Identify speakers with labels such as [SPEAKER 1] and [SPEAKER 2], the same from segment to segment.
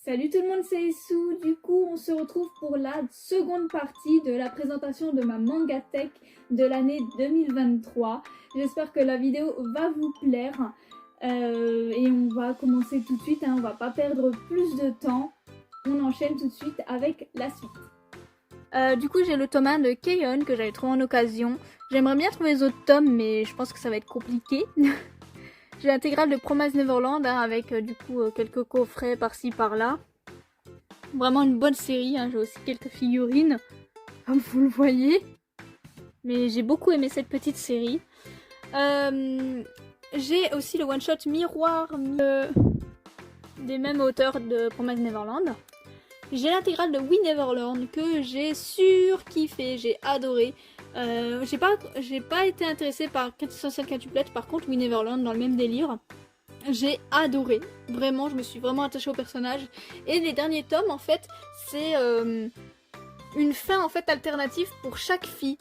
[SPEAKER 1] Salut tout le monde, c'est Issou. Du coup, on se retrouve pour la seconde partie de la présentation de ma manga tech de l'année 2023. J'espère que la vidéo va vous plaire. Et on va commencer tout de suite, hein. On va pas perdre plus de temps. On enchaîne tout de suite avec la suite. Du coup, j'ai le tome 1 de Keion que j'avais trouvé en occasion. J'aimerais bien trouver les autres tomes, mais je pense que ça va être compliqué. J'ai l'intégrale de Promise Neverland hein, avec quelques coffrets par-ci par-là. Vraiment une bonne série, hein. J'ai aussi quelques figurines, comme vous le voyez. Mais j'ai beaucoup aimé cette petite série. J'ai aussi le one-shot miroir des mêmes auteurs de Promise Neverland. J'ai l'intégrale de We Neverland que j'ai surkiffé, j'ai adoré. J'ai pas été intéressée par 4 essentiels quintuplets, par contre We Neverland dans le même délire. J'ai adoré, vraiment, je me suis vraiment attachée au personnage. Et les derniers tomes, en fait, c'est une fin en fait alternative pour chaque fille.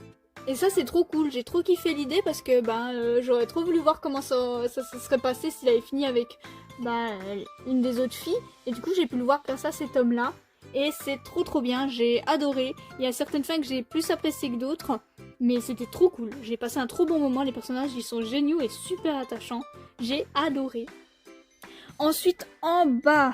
[SPEAKER 1] Et ça c'est trop cool, j'ai trop kiffé l'idée parce que j'aurais trop voulu voir comment ça se serait passé s'il avait fini avec une des autres filles. Et du coup j'ai pu le voir grâce à cet homme-là. Et c'est trop bien, j'ai adoré. Il y a certaines fins que j'ai plus appréciées que d'autres. Mais c'était trop cool, j'ai passé un trop bon moment, les personnages ils sont géniaux et super attachants. J'ai adoré. Ensuite en bas,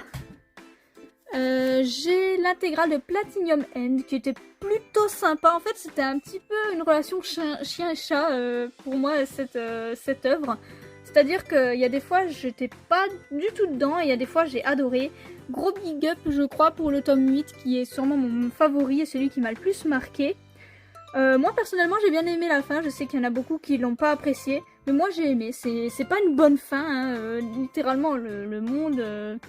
[SPEAKER 1] j'ai l'intégrale de Platinum End qui était plutôt sympa. En fait, c'était un petit peu une relation chien et chat pour moi, cette œuvre. C'est-à-dire qu'il y a des fois, j'étais pas du tout dedans et il y a des fois, j'ai adoré. Gros big up, je crois, pour le tome 8 qui est sûrement mon favori et celui qui m'a le plus marqué. Moi, personnellement, j'ai bien aimé la fin. Je sais qu'il y en a beaucoup qui l'ont pas apprécié. Mais moi, j'ai aimé. C'est pas une bonne fin. Hein. Littéralement, le monde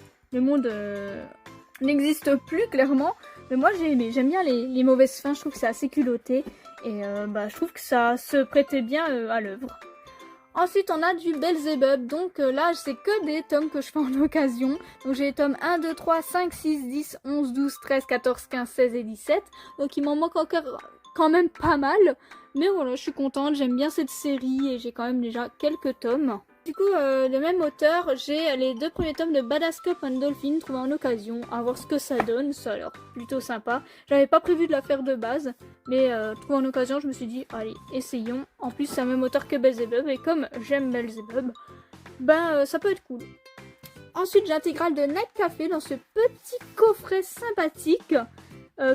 [SPEAKER 1] n'existe plus clairement, mais moi j'ai aimé, j'aime bien les mauvaises fins, je trouve que c'est assez culotté et je trouve que ça se prêtait bien à l'œuvre. Ensuite on a du Belzebub, donc là c'est que des tomes que je fais en occasion, donc j'ai les tomes 1, 2, 3, 5, 6, 10, 11, 12, 13, 14, 15, 16 et 17, donc il m'en manque encore quand même pas mal, mais voilà je suis contente, j'aime bien cette série et j'ai quand même déjà quelques tomes. Du coup, le même auteur, j'ai les 2 premiers tomes de Badass Cup and Dolphin trouvés en occasion, à voir ce que ça donne, ça a l'air plutôt sympa. J'avais pas prévu de la faire de base, mais trouvé en occasion, je me suis dit, allez, essayons. En plus, c'est le même auteur que Belzebub, et comme j'aime Belzebub, ça peut être cool. Ensuite, j'ai l'intégrale de Night Café dans ce petit coffret sympathique,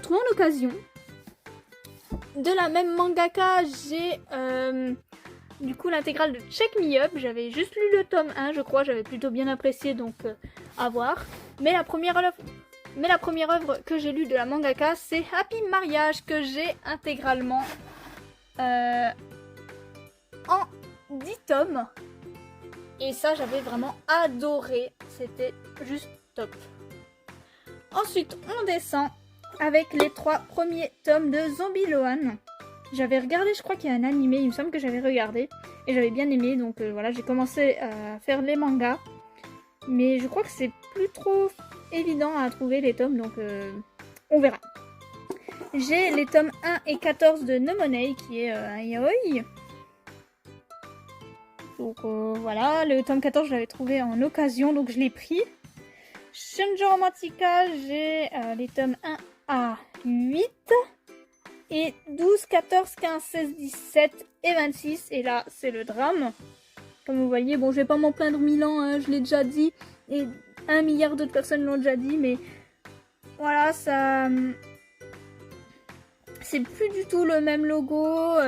[SPEAKER 1] trouvé en occasion. De la même mangaka, j'ai du coup l'intégrale de Check Me Up. J'avais juste lu le tome 1, je crois, j'avais plutôt bien apprécié, donc à voir. Mais la première œuvre que j'ai lue de la mangaka, c'est Happy Mariage, que j'ai intégralement en 10 tomes. Et ça, j'avais vraiment adoré, c'était juste top. Ensuite, on descend avec les 3 premiers tomes de Zombie Lohan. J'avais regardé, je crois qu'il y a un animé, il me semble que j'avais regardé. Et j'avais bien aimé, donc voilà, j'ai commencé à faire les mangas. Mais je crois que c'est plus trop évident à trouver les tomes, donc on verra. J'ai les tomes 1 et 14 de No Money, qui est un yaoi. Donc voilà, le tome 14 je l'avais trouvé en occasion, donc je l'ai pris. Shoujo Romantica, j'ai les tomes 1 à 8. Et 12, 14, 15, 16, 17 et 26. Et là, c'est le drame. Comme vous voyez, bon, je vais pas m'en plaindre 1000 ans, hein, je l'ai déjà dit. Et 1 milliard d'autres personnes l'ont déjà dit. Mais voilà, ça... C'est plus du tout le même logo.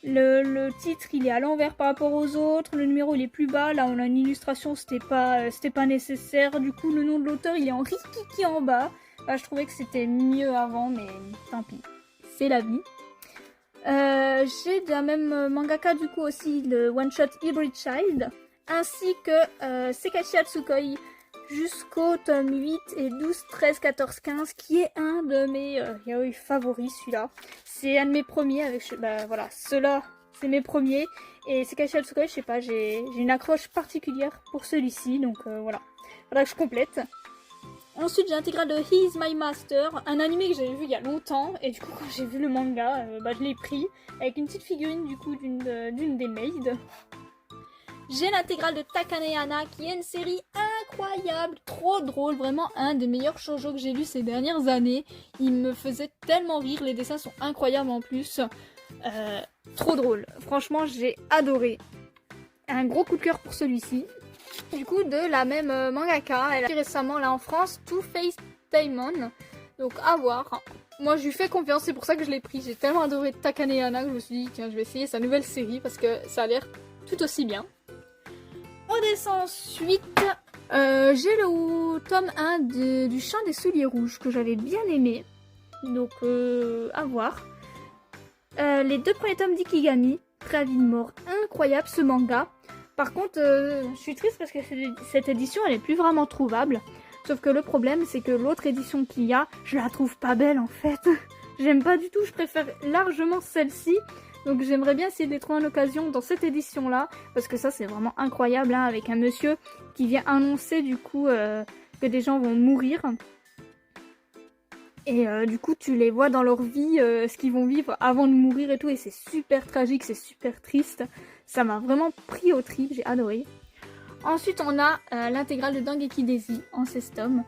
[SPEAKER 1] Le titre, il est à l'envers par rapport aux autres. Le numéro, il est plus bas. Là, on a une illustration, c'était pas nécessaire. Du coup, le nom de l'auteur, il est en rikiki en bas. Je trouvais que c'était mieux avant, mais tant pis. C'est la vie. J'ai de la même mangaka du coup aussi le one shot Hybrid Child ainsi que Sekaishi Hatsukoi jusqu'au tome 8 et 12, 13, 14, 15 qui est un de mes yaoi favoris celui-là. C'est un de mes premiers avec voilà, ceux-là c'est mes premiers et Sekaishi Hatsukoi je sais pas, j'ai une accroche particulière pour celui-ci donc voilà. Faudra que je complète. Ensuite, j'ai l'intégrale de He is My Master, un animé que j'avais vu il y a longtemps, et du coup, quand j'ai vu le manga, je l'ai pris, avec une petite figurine du coup d'une des maids. J'ai l'intégrale de Takane qui est une série incroyable, trop drôle, vraiment un des meilleurs shoujo que j'ai lu ces dernières années. Il me faisait tellement rire, les dessins sont incroyables en plus. Trop drôle, franchement j'ai adoré. Un gros coup de cœur pour celui-ci. Du coup de la même mangaka, elle a fait récemment là en France Two Face Daimon. Donc à voir. Moi je lui fais confiance, c'est pour ça que je l'ai pris. J'ai tellement adoré Takane que je me suis dit tiens je vais essayer sa nouvelle série parce que ça a l'air tout aussi bien. On descend ensuite. J'ai le tome 1 du Chant des Souliers Rouges que j'avais bien aimé. Donc à voir. Les 2 premiers tomes d'Ikigami, Préavis de mort, incroyable ce manga. Par contre, je suis triste parce que cette édition elle est plus vraiment trouvable. Sauf que le problème c'est que l'autre édition qu'il y a, je la trouve pas belle en fait. J'aime pas du tout, je préfère largement celle-ci. Donc j'aimerais bien essayer de les trouver en occasion dans cette édition là. Parce que ça c'est vraiment incroyable hein, avec un monsieur qui vient annoncer du coup que des gens vont mourir. Et du coup tu les vois dans leur vie, ce qu'ils vont vivre avant de mourir et tout. Et c'est super tragique, c'est super triste. Ça m'a vraiment pris au trip, j'ai adoré. Ensuite on a l'intégrale de Dengeki Daisy en 16 tomes.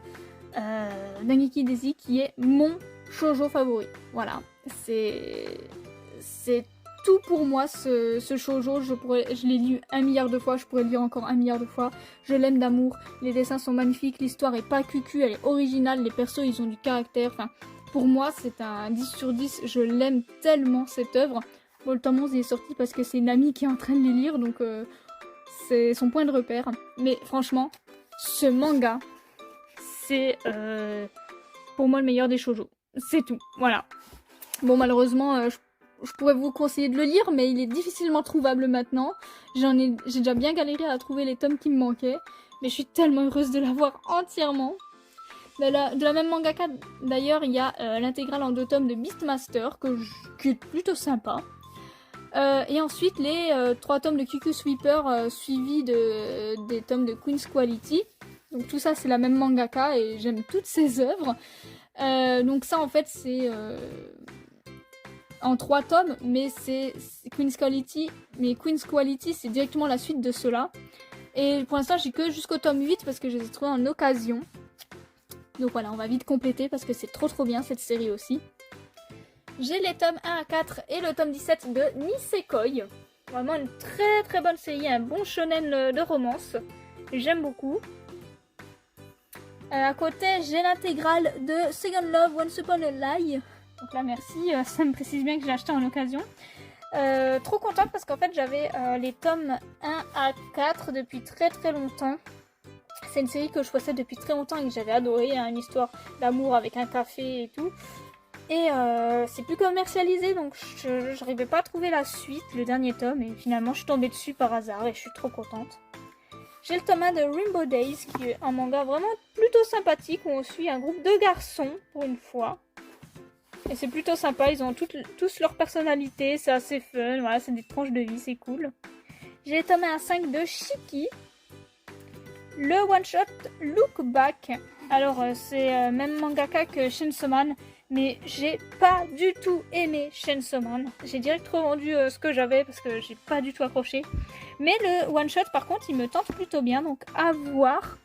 [SPEAKER 1] Dengeki Daisy qui est mon shoujo favori. Voilà, c'est tout pour moi ce shoujo. Je l'ai lu 1 milliard de fois, je pourrais le lire encore 1 milliard de fois. Je l'aime d'amour, les dessins sont magnifiques, l'histoire est pas cucu, elle est originale, les persos ils ont du caractère. Enfin, pour moi c'est un 10 sur 10, je l'aime tellement cette œuvre. Bon, le tome 11 il est sorti parce que c'est une amie qui est en train de les lire, donc c'est son point de repère. Mais franchement, ce manga, c'est pour moi le meilleur des shoujo. C'est tout, voilà. Bon malheureusement, je pourrais vous conseiller de le lire, mais il est difficilement trouvable maintenant. J'ai déjà bien galéré à trouver les tomes qui me manquaient, mais je suis tellement heureuse de l'avoir entièrement. De la même mangaka, d'ailleurs, il y a l'intégrale en 2 tomes de Beastmaster, qui est plutôt sympa. Et ensuite, les 3 tomes de QQ Sweeper, suivis des tomes de Queen's Quality. Donc tout ça, c'est la même mangaka, et j'aime toutes ses œuvres. Donc ça, en fait, c'est... en 3 tomes, mais c'est Queen's Quality. Mais Queen's Quality, c'est directement la suite de cela. Et pour l'instant, j'ai que jusqu'au tome 8 parce que je les ai trouvés en occasion. Donc voilà, on va vite compléter parce que c'est trop bien cette série aussi. J'ai les tomes 1 à 4 et le tome 17 de Nisekoi. Vraiment une très bonne série, un bon shonen de romance. J'aime beaucoup. À côté, j'ai l'intégrale de Second Love Once Upon a Lie. Donc là merci, ça me précise bien que je l'ai acheté en occasion. Trop contente parce qu'en fait j'avais les tomes 1 à 4 depuis très longtemps. C'est une série que je possède depuis très longtemps et que j'avais adoré, hein, une histoire d'amour avec un café et tout. Et c'est plus commercialisé donc je n'arrivais pas à trouver la suite, le dernier tome, et finalement je suis tombée dessus par hasard et je suis trop contente. J'ai le tome 1 de Rainbow Days qui est un manga vraiment plutôt sympathique où on suit un groupe de garçons pour une fois. Et c'est plutôt sympa, ils ont tous leur personnalité, c'est assez fun, voilà, c'est des tranches de vie, c'est cool. J'ai le tome 1 à 5 de Shiki. Le one-shot Look Back. Alors c'est même mangaka que Chainsaw Man, mais j'ai pas du tout aimé Chainsaw Man. J'ai direct revendu ce que j'avais parce que j'ai pas du tout accroché. Mais le one-shot par contre il me tente plutôt bien, donc à voir.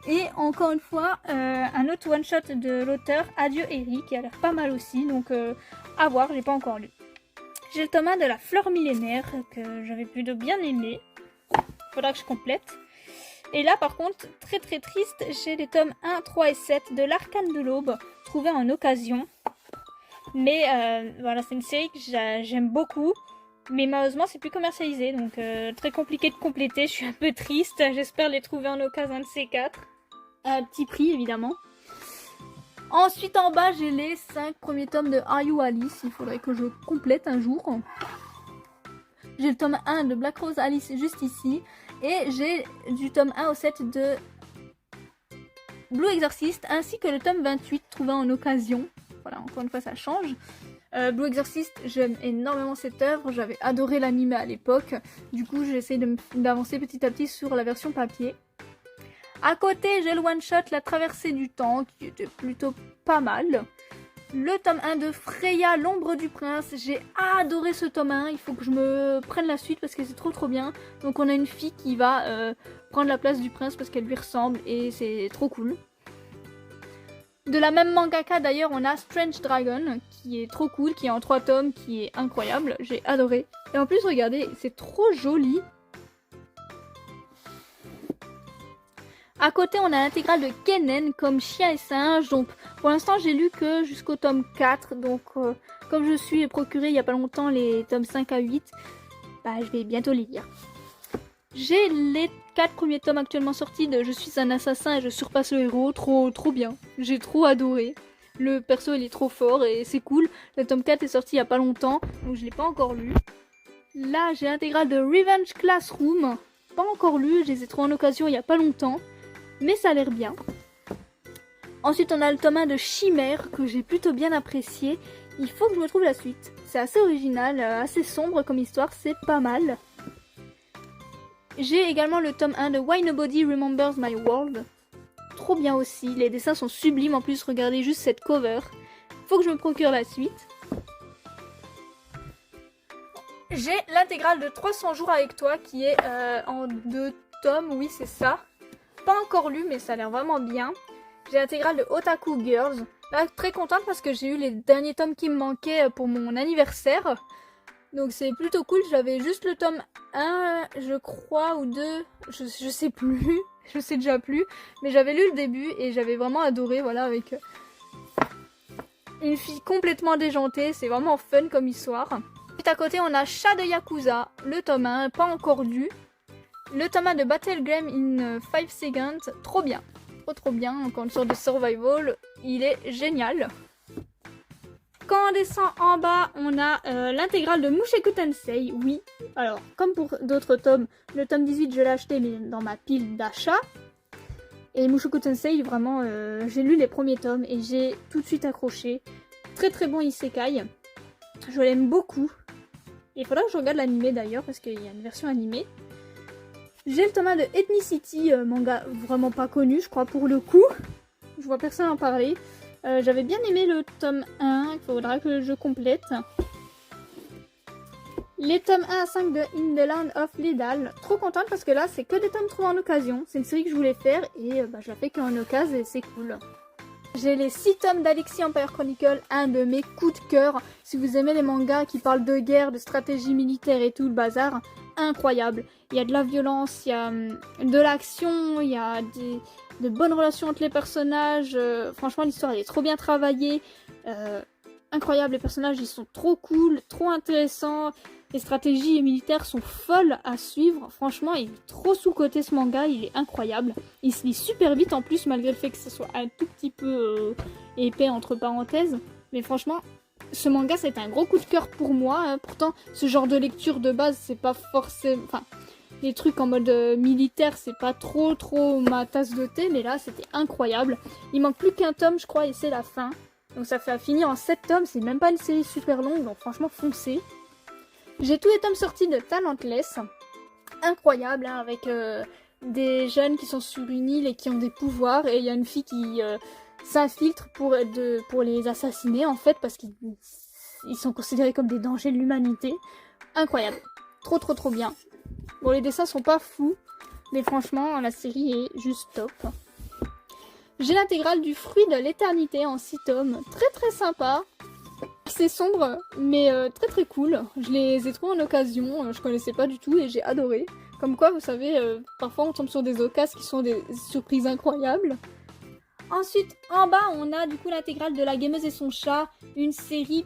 [SPEAKER 1] Et encore une fois, un autre one-shot de l'auteur, Adieu Eric, qui a l'air pas mal aussi, donc à voir, j'ai pas encore lu. J'ai le tome 1 de La Fleur Millénaire, que j'avais plutôt bien aimé. Faudra que je complète. Et là par contre, très triste, j'ai les tomes 1, 3 et 7 de L'Arcane de l'Aube, trouvés en occasion. Mais voilà, c'est une série que j'aime beaucoup. Mais malheureusement c'est plus commercialisé, donc très compliqué de compléter, je suis un peu triste, j'espère les trouver en occasion de ces 4. À petit prix évidemment. Ensuite en bas j'ai les 5 premiers tomes de Are You Alice, il faudrait que je complète un jour. J'ai le tome 1 de Black Rose Alice juste ici. Et j'ai du tome 1 au 7 de Blue Exorcist ainsi que le tome 28 trouvé en occasion. Voilà, encore une fois ça change. Blue Exorcist, j'aime énormément cette œuvre, j'avais adoré l'anime à l'époque. Du coup j'essaie d'avancer petit à petit sur la version papier. À côté j'ai le one shot La Traversée du Temps qui était plutôt pas mal. Le tome 1 de Freya, l'ombre du prince. J'ai adoré ce tome 1. Il faut que je me prenne la suite parce que c'est trop bien. Donc on a une fille qui va prendre la place du prince parce qu'elle lui ressemble et c'est trop cool. De la même mangaka d'ailleurs, on a Strange Dragon qui est trop cool, qui est en 3 tomes, qui est incroyable. J'ai adoré. Et en plus, regardez, c'est trop joli. À côté, on a l'intégrale de Kennen comme chien et singe. Donc, pour l'instant, j'ai lu que jusqu'au tome 4. Donc, comme je suis procuré il n'y a pas longtemps les tomes 5 à 8, bah, je vais bientôt les lire. J'ai les 4 premiers tomes actuellement sortis de Je suis un assassin et je surpasse le héros. Trop bien. J'ai trop adoré. Le perso, il est trop fort et c'est cool. Le tome 4 est sorti il n'y a pas longtemps, donc je l'ai pas encore lu. Là, j'ai l'intégrale de Revenge Classroom. Pas encore lu, je les ai trouvés en occasion il n'y a pas longtemps. Mais ça a l'air bien. Ensuite, on a le tome 1 de Chimère, que j'ai plutôt bien apprécié. Il faut que je me trouve la suite. C'est assez original, assez sombre comme histoire, c'est pas mal. J'ai également le tome 1 de Why Nobody Remembers My World. Trop bien aussi, les dessins sont sublimes, en plus regardez juste cette cover. Faut que je me procure la suite. J'ai l'intégrale de 300 jours avec toi qui est en 2 tomes, oui c'est ça. Pas encore lu mais ça a l'air vraiment bien. J'ai l'intégrale de Otaku Girls. Là très contente parce que j'ai eu les derniers tomes qui me manquaient pour mon anniversaire. Donc c'est plutôt cool, j'avais juste le tome 1 je crois ou 2, je sais plus, je sais déjà plus. Mais j'avais lu le début et j'avais vraiment adoré, voilà, avec une fille complètement déjantée, c'est vraiment fun comme histoire. Puis à côté on a Chat de Yakuza, le tome 1, pas encore lu. Le tome 1 de Battlegram in 5 Seconds, trop bien. Trop bien, encore une sorte de survival, il est génial. Quand on descend en bas, on a l'intégrale de Mushoku Tensei, oui. Alors, comme pour d'autres tomes, le tome 18 je l'ai acheté mais dans ma pile d'achat. Et Mushoku Tensei, vraiment, j'ai lu les premiers tomes et j'ai tout de suite accroché. Très bon isekai. Je l'aime beaucoup. Il faudra que je regarde l'animé d'ailleurs parce qu'il y a une version animée. J'ai le tome 1 de Ethnicity, manga vraiment pas connu, je crois, pour le coup. Je vois personne en parler. J'avais bien aimé le tome 1, il faudra que je complète. Les tomes 1 à 5 de In the Land of Lidal. Trop contente parce que là, c'est que des tomes trouvés en occasion. C'est une série que je voulais faire et je la fais qu'en occasion et c'est cool. J'ai les 6 tomes d'Alexis Empire Chronicle, un de mes coups de cœur. Si vous aimez les mangas qui parlent de guerre, de stratégie militaire et tout le bazar, incroyable. Il y a de la violence, il y a de l'action, il y a de bonnes relations entre les personnages. Franchement, l'histoire est trop bien travaillée. Incroyable, les personnages ils sont trop cool, trop intéressants. Les stratégies militaires sont folles à suivre. Franchement, il est trop sous-coté ce manga, il est incroyable. Il se lit super vite en plus, malgré le fait que ce soit un tout petit peu épais entre parenthèses. Mais franchement, ce manga c'est un gros coup de cœur pour moi. Hein. Pourtant, ce genre de lecture de base, c'est pas forcément... Enfin, les trucs en mode militaire, c'est pas trop ma tasse de thé. Mais là, c'était incroyable. Il manque plus qu'un tome, je crois, et c'est la fin. Donc ça fait finir en 7 tomes, c'est même pas une série super longue, donc franchement foncez. J'ai tous les tomes sortis de Talentless, incroyable, hein, avec des jeunes qui sont sur une île et qui ont des pouvoirs, et il y a une fille qui s'infiltre pour les assassiner en fait, parce qu'ils sont considérés comme des dangers de l'humanité. Incroyable, trop bien. Bon, les dessins sont pas fous, mais franchement la série est juste top. J'ai l'intégrale du Fruit de l'éternité en 6 tomes, très sympa. C'est sombre, mais très cool. Je les ai trouvés en occasion, je connaissais pas du tout et j'ai adoré. Comme quoi, vous savez, parfois on tombe sur des occasions qui sont des surprises incroyables. Ensuite, en bas, on a du coup l'intégrale de La Gameuse et son chat, une série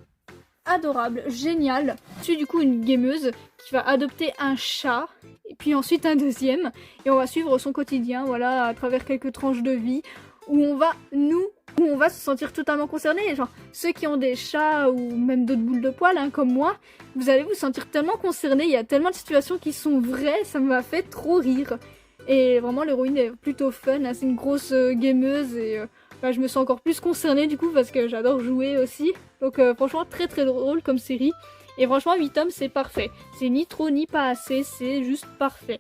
[SPEAKER 1] adorable, géniale. Je suis du coup une gameuse qui va adopter un chat, et puis ensuite un deuxième, et on va suivre son quotidien, voilà, à travers quelques tranches de vie, où on va se sentir totalement concerné. Genre, ceux qui ont des chats ou même d'autres boules de poils, hein, comme moi, vous allez vous sentir tellement concerné. Il y a tellement de situations qui sont vraies, ça m'a fait trop rire. Et vraiment, l'héroïne est plutôt fun, hein, c'est une grosse gameuse et je me sens encore plus concernée du coup parce que j'adore jouer aussi. Donc franchement, très drôle comme série. Et franchement, 8 tomes, c'est parfait. C'est ni trop ni pas assez, c'est juste parfait.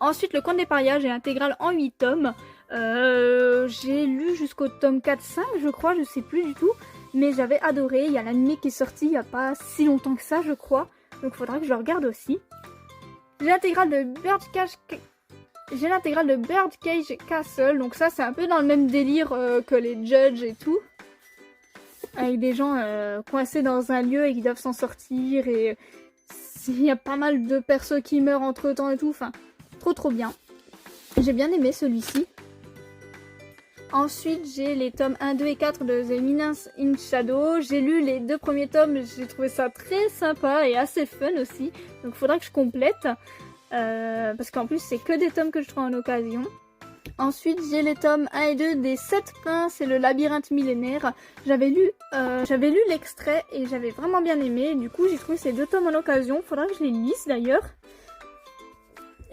[SPEAKER 1] Ensuite, le Conte des Parias, j'ai l'intégrale en 8 tomes. J'ai lu jusqu'au tome 4-5, je crois, je sais plus du tout. mais j'avais adoré. Il y a l'anime qui est sorti il n'y a pas si longtemps que ça, je crois, donc il faudra que je le regarde aussi. J'ai l'intégrale de Birdcage Castle, donc ça c'est un peu dans le même délire que les Judge et tout. Avec des gens coincés dans un lieu et qui doivent s'en sortir, et il y a pas mal de persos qui meurent entre temps et tout, enfin trop bien. J'ai bien aimé celui-ci. Ensuite j'ai les tomes 1, 2 et 4 de The Menace in Shadow. J'ai lu les 2 premiers tomes, j'ai trouvé ça très sympa et assez fun aussi, donc il faudra que je complète. Parce qu'en plus c'est que des tomes que je trouve en occasion. Ensuite j'ai les tomes 1 et 2 des 7 princes et le labyrinthe millénaire. J'avais lu l'extrait et j'avais vraiment bien aimé. Du coup j'ai trouvé ces 2 tomes en occasion. Faudra que je les lise d'ailleurs.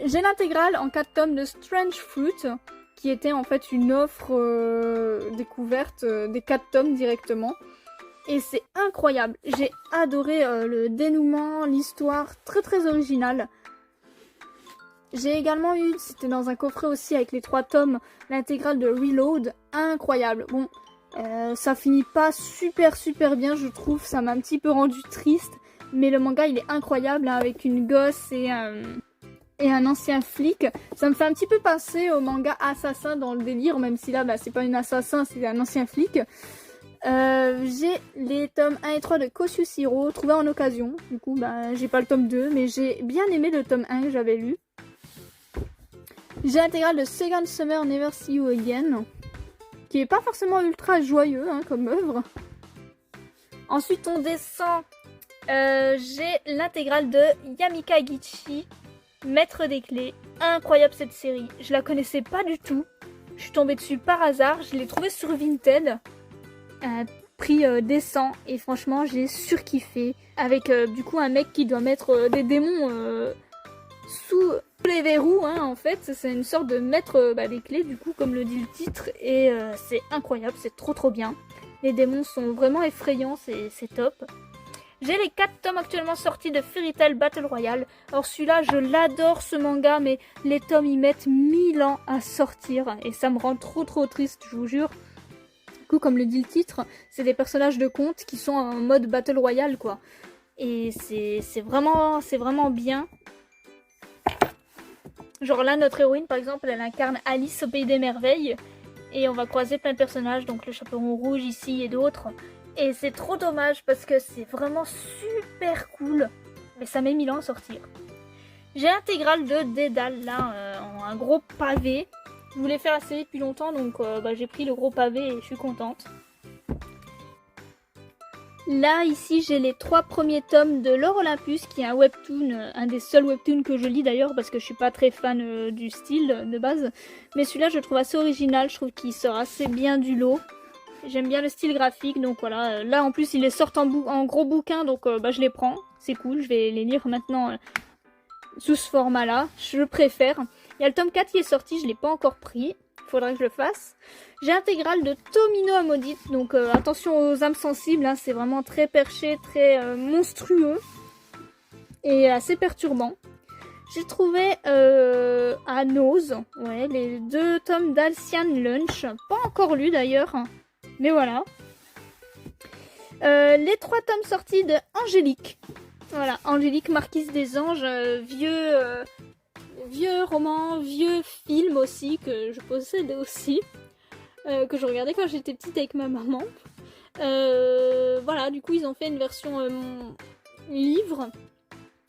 [SPEAKER 1] J'ai l'intégrale en 4 tomes de Strange Fruit, qui était en fait une offre découverte des 4 tomes directement. Et c'est incroyable. J'ai adoré le dénouement, l'histoire, très originale. J'ai également eu, c'était dans un coffret aussi avec les 3 tomes, l'intégrale de Reload, incroyable. Bon, ça finit pas super bien, je trouve, ça m'a un petit peu rendu triste, mais le manga il est incroyable, hein, avec une gosse et un ancien flic. Ça me fait un petit peu penser au manga Assassin dans le délire, même si là, c'est pas un assassin, c'est un ancien flic. J'ai les tomes 1 et 3 de Koshusiro, trouvés en occasion. Du coup, j'ai pas le tome 2, mais j'ai bien aimé le tome 1 que j'avais lu. J'ai l'intégrale de Second Summer Never See You Again, qui est pas forcément ultra joyeux comme œuvre. Ensuite on descend, j'ai l'intégrale de Yamika Gichi, Maître des Clés. Incroyable cette série, je la connaissais pas du tout. Je suis tombée dessus par hasard, je l'ai trouvée sur Vinted, prix décent, et franchement j'ai surkiffé. Avec du coup un mec qui doit mettre des démons sous les verrous, en fait, c'est une sorte de maître des clés, du coup, comme le dit le titre, et c'est incroyable, c'est trop bien. Les démons sont vraiment effrayants, c'est top. J'ai les 4 tomes actuellement sortis de Fairy Tail Battle Royale. Alors celui-là, je l'adore ce manga, mais les tomes ils mettent 1000 ans à sortir, et ça me rend trop triste, je vous jure. Du coup, comme le dit le titre, c'est des personnages de contes qui sont en mode Battle Royale, quoi. Et c'est vraiment bien. Genre là, notre héroïne, par exemple, elle incarne Alice au Pays des Merveilles. Et on va croiser plein de personnages, donc le Chaperon Rouge ici et d'autres. Et c'est trop dommage parce que c'est vraiment super cool. Mais ça met 1000 ans à sortir. J'ai l'intégrale de Dédale, là, en un gros pavé. Je voulais faire la série depuis longtemps, donc j'ai pris le gros pavé et je suis contente. Là, ici, j'ai les 3 premiers tomes de L'Or Olympus, qui est un webtoon, un des seuls webtoons que je lis d'ailleurs, parce que je suis pas très fan du style de base. Mais celui-là, je le trouve assez original, je trouve qu'il sort assez bien du lot. J'aime bien le style graphique, donc voilà. Là, en plus, ils les sortent en gros bouquin, donc je les prends. C'est cool, je vais les lire maintenant sous ce format-là. Je préfère. Il y a le tome 4 qui est sorti, je l'ai pas encore pris. Faudrait que je le fasse. J'ai l'intégrale de Tomino à Maudite, donc attention aux âmes sensibles, c'est vraiment très perché, très monstrueux et assez perturbant. J'ai trouvé à Nose, les 2 tomes d'Alcyan Lunch, pas encore lu d'ailleurs, mais voilà. Les 3 tomes sortis de Angélique, voilà, Angélique Marquise des Anges, vieux roman, vieux film aussi, que je possédais aussi. Que je regardais quand j'étais petite avec ma maman. Voilà, du coup ils ont fait une version livre,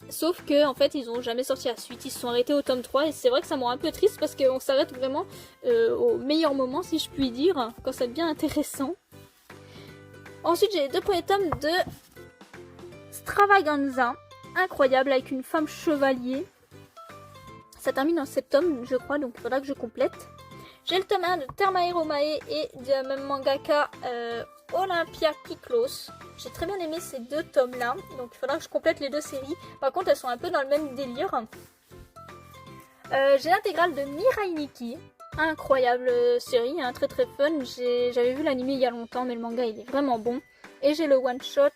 [SPEAKER 1] sauf que en fait ils ont jamais sorti la suite, ils se sont arrêtés au tome 3 et c'est vrai que ça me rend un peu triste parce qu'on s'arrête vraiment au meilleur moment, si je puis dire, quand ça devient intéressant. Ensuite j'ai les 2 premiers tomes de Stravaganza, incroyable, avec une femme chevalier. Ça termine en 7 tomes je crois, donc il faudra que je complète. J'ai le tome 1 de Termae Romae et de même mangaka Olympia Kiklos. J'ai très bien aimé ces 2 tomes là, donc il faudra que je complète les 2 séries. Par contre elles sont un peu dans le même délire. J'ai l'intégrale de Mirai Nikki, incroyable série, très fun. J'avais vu l'anime il y a longtemps mais le manga il est vraiment bon. Et j'ai le one shot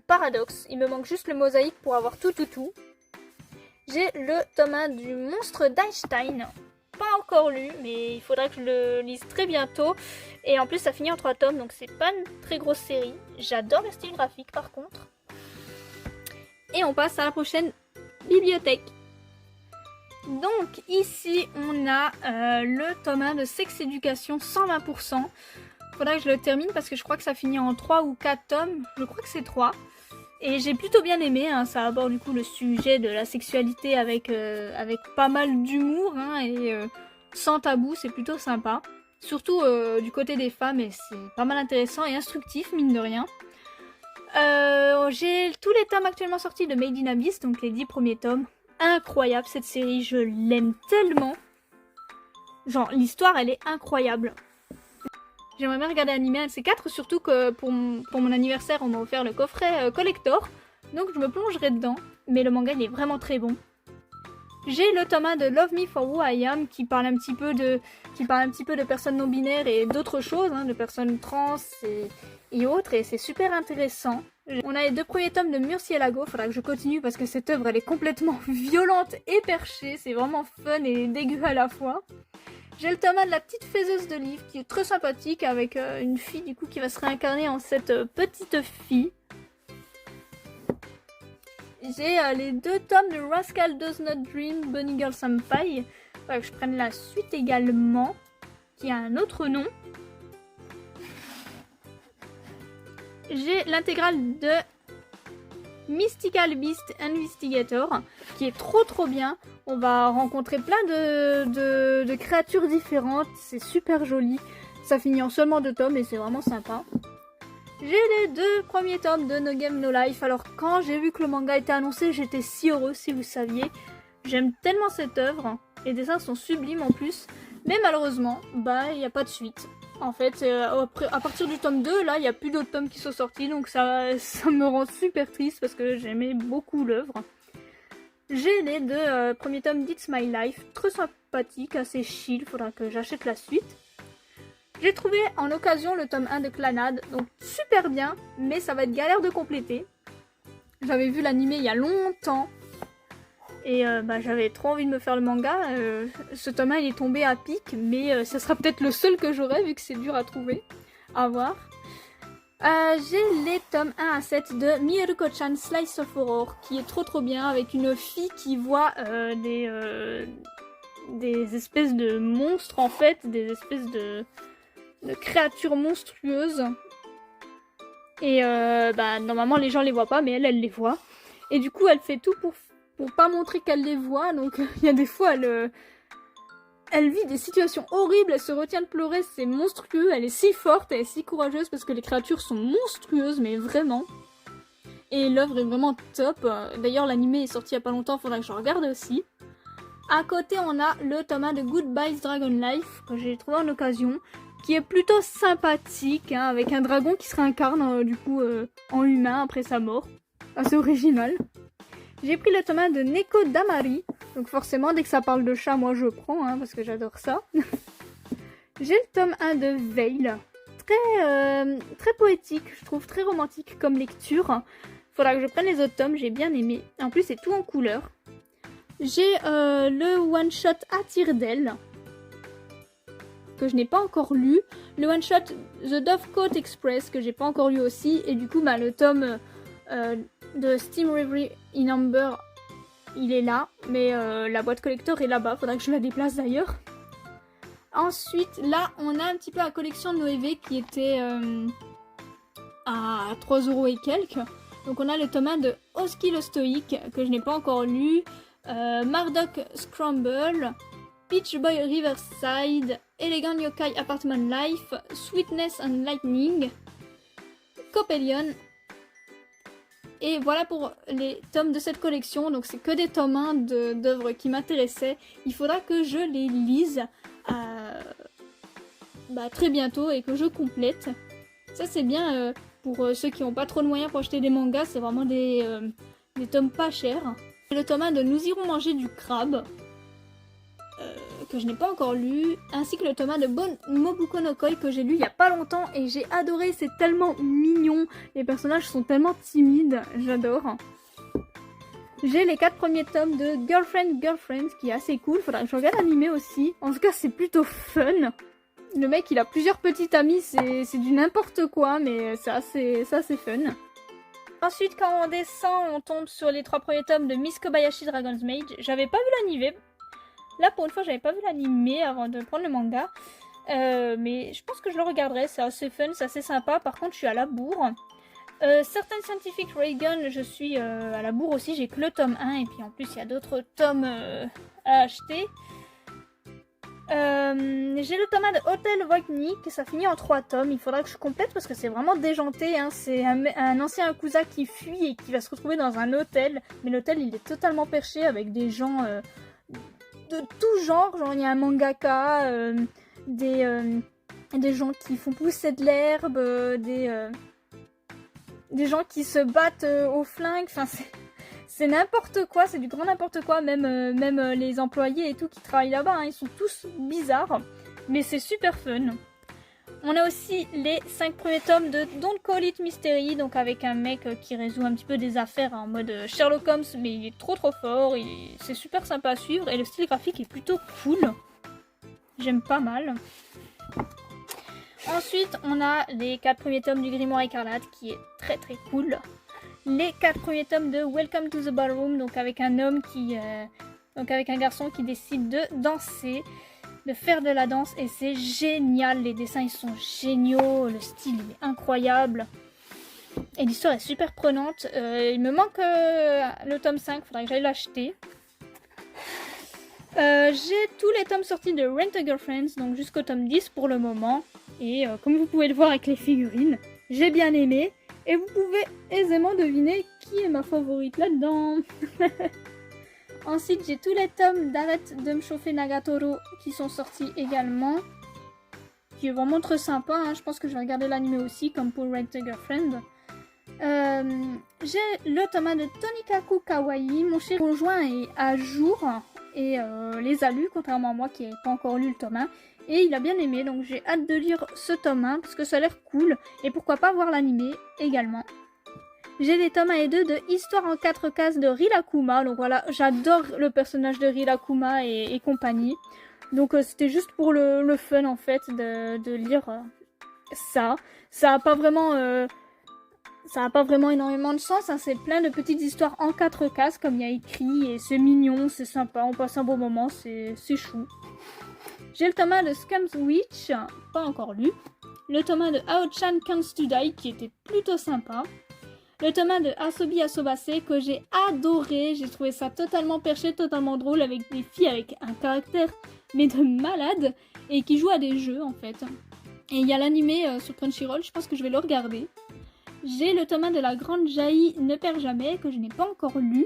[SPEAKER 1] Paradox, il me manque juste le mosaïque pour avoir tout. J'ai le tome 1 du monstre d'Einstein. pas encore lu, mais il faudra que je le lise très bientôt. Et en plus, ça finit en 3 tomes, donc c'est pas une très grosse série. J'adore le style graphique par contre. Et on passe à la prochaine bibliothèque. Donc ici, on a le tome 1 de Sex Education 120%. Faudra que je le termine parce que je crois que ça finit en 3 ou 4 tomes. Je crois que c'est 3. Et j'ai plutôt bien aimé, hein. Ça aborde du coup le sujet de la sexualité avec pas mal d'humour, hein, et sans tabou, c'est plutôt sympa. Surtout du côté des femmes, et c'est pas mal intéressant et instructif, mine de rien. J'ai tous les tomes actuellement sortis de Made in Abyss, donc les 10 premiers tomes. Incroyable cette série, je l'aime tellement. Genre, l'histoire, elle est incroyable. J'aimerais bien regarder l'anime un de ces 4, surtout que pour mon anniversaire, on m'a offert le coffret collector. Donc je me plongerai dedans, mais le manga, il est vraiment très bon. J'ai le tome 1 de Love Me For Who I Am qui parle un petit peu de personnes non binaires et d'autres choses, hein, de personnes trans et autres, et c'est super intéressant. On a les 2 premiers tomes de Murcielago, faudra que je continue parce que cette œuvre elle est complètement violente et perchée, c'est vraiment fun et dégueu à la fois. J'ai le tome 1 de la petite faiseuse de livres qui est très sympathique avec une fille du coup qui va se réincarner en cette petite fille. J'ai les 2 tomes de Rascal Does Not Dream, Bunny Girl Senpai. Faudra que je prenne la suite également, qui a un autre nom. J'ai l'intégrale de Mystical Beast Investigator, qui est trop bien. On va rencontrer plein de créatures différentes, c'est super joli. Ça finit en seulement 2 tomes et c'est vraiment sympa. J'ai les 2 premiers tomes de No Game No Life. Alors quand j'ai vu que le manga était annoncé, j'étais si heureuse si vous saviez. J'aime tellement cette œuvre, les dessins sont sublimes en plus. Mais malheureusement, il n'y a pas de suite. En fait, à partir du tome 2, là, il n'y a plus d'autres tomes qui sont sortis, donc ça me rend super triste parce que j'aimais beaucoup l'œuvre. J'ai les 2 premiers tomes d'It's My Life, très sympathiques, assez chill, faudra que j'achète la suite. J'ai trouvé en occasion le tome 1 de Clannad, donc super bien, mais ça va être galère de compléter. J'avais vu l'animé il y a longtemps, et j'avais trop envie de me faire le manga. Ce tome 1 il est tombé à pic, mais ce sera peut-être le seul que j'aurai vu que c'est dur à trouver. À voir. J'ai les tomes 1 à 7 de Miruko-chan Slice of Horror, qui est trop bien, avec une fille qui voit des espèces de monstres en fait, des espèces de créatures monstrueuses. Et normalement les gens les voient pas, mais elle les voit. Et du coup elle fait tout pour pas montrer qu'elle les voit, donc il y a des fois elle vit des situations horribles, elle se retient de pleurer, c'est monstrueux, elle est si forte, elle est si courageuse parce que les créatures sont monstrueuses, mais vraiment. Et l'œuvre est vraiment top. D'ailleurs l'anime est sorti il y a pas longtemps, faudra que je regarde aussi. À côté on a le tome 1 de Goodbye Dragon Life, que j'ai trouvé en occasion, qui est plutôt sympathique, hein, avec un dragon qui se réincarne du coup en humain après sa mort. Assez original. J'ai pris le tome 1 de Neko Damari, donc forcément dès que ça parle de chat, moi je prends, hein, parce que j'adore ça. J'ai le tome 1 de Veil, très poétique, je trouve très romantique comme lecture. Faudra que je prenne les autres tomes, j'ai bien aimé. En plus c'est tout en couleur. J'ai le one shot à tire d'aile, que je n'ai pas encore lu. Le one shot The Dovecote Express, que j'ai pas encore lu aussi. Et du coup le tome de Steam Reverie in Amber, il est là, mais la boîte collector est là-bas, faudra que je la déplace d'ailleurs. Ensuite, là, on a un petit peu la collection de Noévé qui était à 3€ et quelques. Donc on a le tome 1 de Oski le Stoïque, que je n'ai pas encore lu, Marduk Scramble, Peach Boy Riverside, Elegant Yokai Apartment Life, Sweetness and Lightning, Copelion. Et voilà pour les tomes de cette collection, donc c'est que des tomes 1 d'œuvres qui m'intéressaient. Il faudra que je les lise très bientôt et que je complète. Ça c'est bien pour ceux qui n'ont pas trop de moyens pour acheter des mangas, c'est vraiment des tomes pas chers. Le tome 1 de Nous irons manger du crabe, que je n'ai pas encore lu, ainsi que le tome 1 de Mobuko no Koi que j'ai lu il y a pas longtemps et j'ai adoré, c'est tellement mignon, les personnages sont tellement timides, j'adore. J'ai les 4 premiers tomes de Girlfriend, qui est assez cool. Faudra que je regarde l'animé aussi. En tout cas, c'est plutôt fun. Le mec, il a plusieurs petits amis, c'est du n'importe quoi, mais c'est assez fun. Ensuite, quand on descend, on tombe sur les 3 premiers tomes de Miss Kobayashi Dragon's Maid. J'avais pas vu l'animé. Là, pour une fois, j'avais pas vu l'animé avant de prendre le manga. Mais je pense que je le regarderai. C'est assez fun, c'est assez sympa. Par contre, je suis à la bourre. Certaines Scientific Reagan, je suis à la bourre aussi. J'ai que le tome 1. Et puis en plus, il y a d'autres tomes à acheter. J'ai le tome 1 de Hotel Voigtnik, ça finit en 3 tomes. Il faudra que je complète parce que c'est vraiment déjanté. Hein. C'est un ancien Yakuza qui fuit et qui va se retrouver dans un hôtel. Mais l'hôtel, il est totalement perché avec des gens de tout genre. Genre, il y a un mangaka, des gens qui font pousser de l'herbe, des gens qui se battent au flingue. Enfin, c'est n'importe quoi, c'est du grand n'importe quoi, même les employés et tout qui travaillent là-bas, hein, ils sont tous bizarres, mais c'est super fun. On a aussi les 5 premiers tomes de Don't Call It Mystery, donc avec un mec qui résout un petit peu des affaires en mode Sherlock Holmes, mais il est trop fort, c'est super sympa à suivre, et le style graphique est plutôt cool. J'aime pas mal. Ensuite, on a les 4 premiers tomes du Grimoire Écarlate, qui est très cool. Les 4 premiers tomes de Welcome to the Ballroom, donc avec un homme donc avec un garçon qui décide de danser, de faire de la danse, et c'est génial, les dessins ils sont géniaux, le style il est incroyable, et l'histoire est super prenante. Il me manque le tome 5, faudrait que j'aille l'acheter. J'ai tous les tomes sortis de Rent a Girlfriend, donc jusqu'au tome 10 pour le moment, et comme vous pouvez le voir avec les figurines, j'ai bien aimé. Et vous pouvez aisément deviner qui est ma favorite là-dedans. Ensuite, j'ai tous les tomes d'Arrête de me chauffer Nagatoro qui sont sortis également. Qui est vraiment très sympa. Hein. Je pense que je vais regarder l'anime aussi, comme pour Rent a Girlfriend. J'ai le tome 1 de Tonikaku Kawaii. Mon cher conjoint est à jour et les a lus, contrairement à moi qui n'ai pas encore lu le tome 1. Et il a bien aimé, donc j'ai hâte de lire ce tome 1 parce que ça a l'air cool. Et pourquoi pas voir l'animé également. J'ai les tomes 1 et 2 de Histoire en 4 cases de Rilakkuma. Donc voilà, j'adore le personnage de Rilakkuma et compagnie. Donc c'était juste pour le fun en fait de lire ça. Ça a pas vraiment énormément de sens. Hein. C'est plein de petites histoires en 4 cases comme il y a écrit. Et c'est mignon, c'est sympa, on passe un bon moment, c'est chou. J'ai le tome 1 de Scum's Witch, pas encore lu. Le tome 1 de Ao-chan Counts to Die, qui était plutôt sympa. Le tome 1 de Asobi Asobase, que j'ai adoré. J'ai trouvé ça totalement perché, totalement drôle, avec des filles avec un caractère, mais de malade, et qui jouent à des jeux, en fait. Et il y a l'animé sur Crunchyroll, je pense que je vais le regarder. J'ai le tome 1 de La Grande Jaï Ne Perd Jamais, que je n'ai pas encore lu.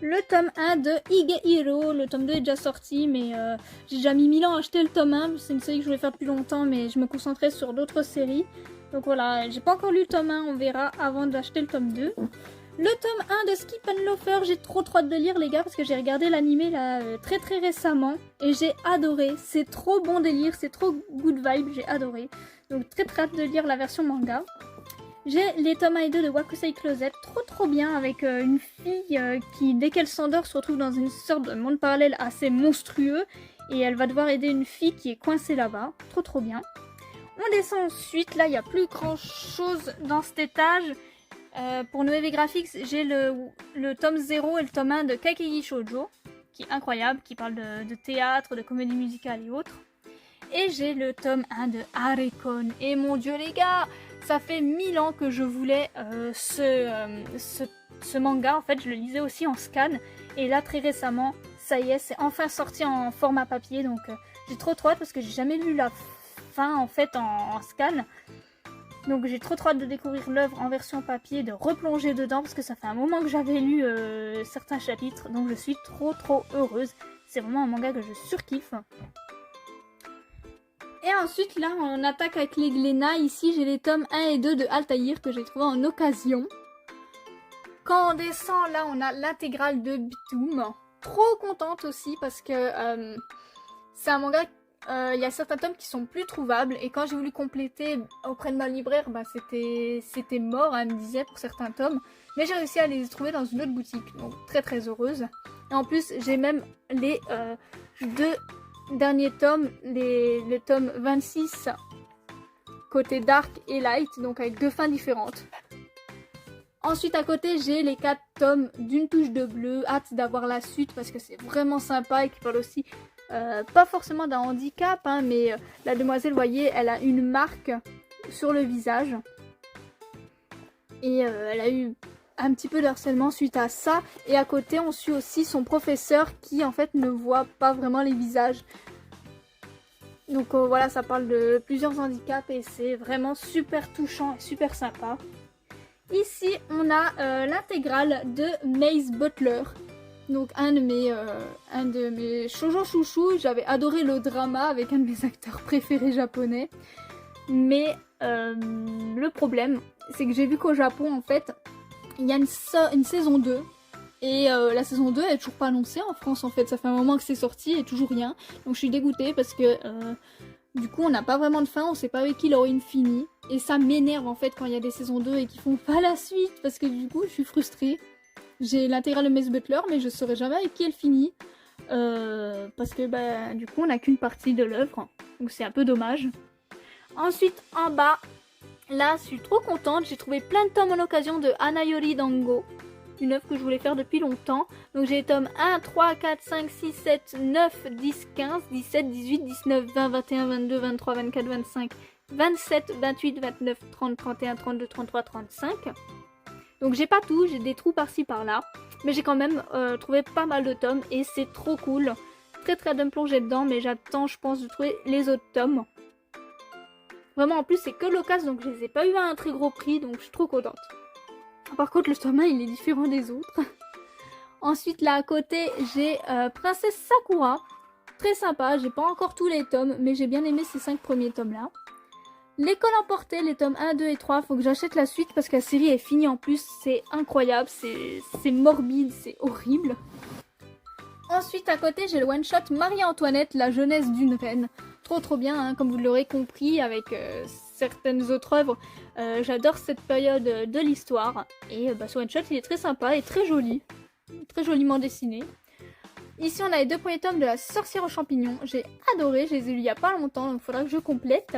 [SPEAKER 1] Le tome 1 de Higehiro, le tome 2 est déjà sorti, mais j'ai déjà mis 1000 ans à acheter le tome 1, c'est une série que je voulais faire depuis longtemps, mais je me concentrais sur d'autres séries. Donc voilà, j'ai pas encore lu le tome 1, on verra avant d'acheter le tome 2. Le tome 1 de Skip and Loafer, j'ai trop hâte de lire les gars, parce que j'ai regardé l'animé là très récemment, et j'ai adoré, c'est trop bon délire, c'est trop good vibe, j'ai adoré. Donc très hâte de lire la version manga. J'ai les tomes 1 et 2 de Wakusei Closet, trop bien, avec une fille qui, dès qu'elle s'endort, se retrouve dans une sorte de monde parallèle assez monstrueux, et elle va devoir aider une fille qui est coincée là-bas, trop bien. On descend ensuite, là il n'y a plus grand chose dans cet étage. Pour Noévé Graphics, j'ai le tome 0 et le tome 1 de Kakegi Shoujo, qui est incroyable, qui parle de théâtre, de comédie musicale et autres. Et j'ai le tome 1 de Harekon. Et mon dieu les gars, ça fait 1000 ans que je voulais ce manga. En fait, je le lisais aussi en scan. Et là, très récemment, ça y est, c'est enfin sorti en format papier. Donc, j'ai trop hâte parce que j'ai jamais lu la fin en fait en scan. Donc, j'ai trop hâte de découvrir l'œuvre en version papier, de replonger dedans parce que ça fait un moment que j'avais lu certains chapitres. Donc, je suis trop heureuse. C'est vraiment un manga que je surkiffe. Et ensuite, là, on attaque avec les Glénat. Ici, j'ai les tomes 1 et 2 de Altaïr que j'ai trouvé en occasion. Quand on descend, là, on a l'intégrale de Bitoum. Trop contente aussi parce que c'est un manga il y a certains tomes qui sont plus trouvables et quand j'ai voulu compléter auprès de ma libraire, bah c'était mort, elle me disait, pour certains tomes. Mais j'ai réussi à les trouver dans une autre boutique, donc très très heureuse. Et en plus, j'ai même les 2 derniers tomes, les tomes 26 côté dark et light, donc avec 2 fins différentes. Ensuite à côté j'ai les 4 tomes d'une touche de bleu, hâte d'avoir la suite parce que c'est vraiment sympa et qui parle aussi pas forcément d'un handicap, hein, mais la demoiselle, vous voyez, elle a une marque sur le visage et elle a eu un petit peu de harcèlement suite à ça. Et à côté on suit aussi son professeur qui en fait ne voit pas vraiment les visages. Donc voilà, ça parle de plusieurs handicaps et c'est vraiment super touchant et super sympa. Ici, on a l'intégrale de Maze Butler. Donc un de mes shoujo chouchous. J'avais adoré le drama avec un de mes acteurs préférés japonais. Mais le problème, c'est que j'ai vu qu'au Japon, en fait, il y a une saison 2. Et la saison 2 est toujours pas annoncée en France, en fait. Ça fait un moment que c'est sorti et toujours rien. Donc je suis dégoûtée parce que du coup, on n'a pas vraiment de fin. On sait pas avec qui l'héroïne finit. Et ça m'énerve en fait quand il y a des saisons 2 et qu'ils font pas la suite parce que du coup je suis frustrée. J'ai l'intégrale de Maze Butler mais je saurais jamais avec qui elle finit parce que bah, du coup on n'a qu'une partie de l'œuvre donc c'est un peu dommage. Ensuite en bas, là je suis trop contente, j'ai trouvé plein de tomes en occasion de Hanayori Dango, une œuvre que je voulais faire depuis longtemps. Donc j'ai les tomes 1, 3, 4, 5, 6, 7, 9, 10, 15, 17, 18, 19, 20, 21, 22, 23, 24, 25, 27, 28, 29, 30, 31, 32, 33, 35. Donc j'ai pas tout, j'ai des trous par-ci par-là. Mais j'ai quand même trouvé pas mal de tomes et c'est trop cool. Très très de me plonger dedans, mais j'attends je pense de trouver les autres tomes. Vraiment en plus c'est que l'occasion donc je les ai pas eu à un très gros prix donc je suis trop contente. Par contre le tome 1 il est différent des autres. Ensuite là à côté j'ai Princesse Sakura. Très sympa, j'ai pas encore tous les tomes mais j'ai bien aimé ces 5 premiers tomes là. L'école emportée, les tomes 1, 2 et 3, faut que j'achète la suite parce que la série est finie en plus, c'est incroyable, c'est morbide, c'est horrible. Ensuite à côté j'ai le one shot Marie-Antoinette, la jeunesse d'une reine. Trop bien, hein, comme vous l'aurez compris avec certaines autres œuvres, j'adore cette période de l'histoire. Et ce one shot il est très sympa et très joli, très joliment dessiné. Ici on a les 2 premiers tomes de la sorcière aux champignons, j'ai adoré, je les ai lus il y a pas longtemps donc il faudra que je complète.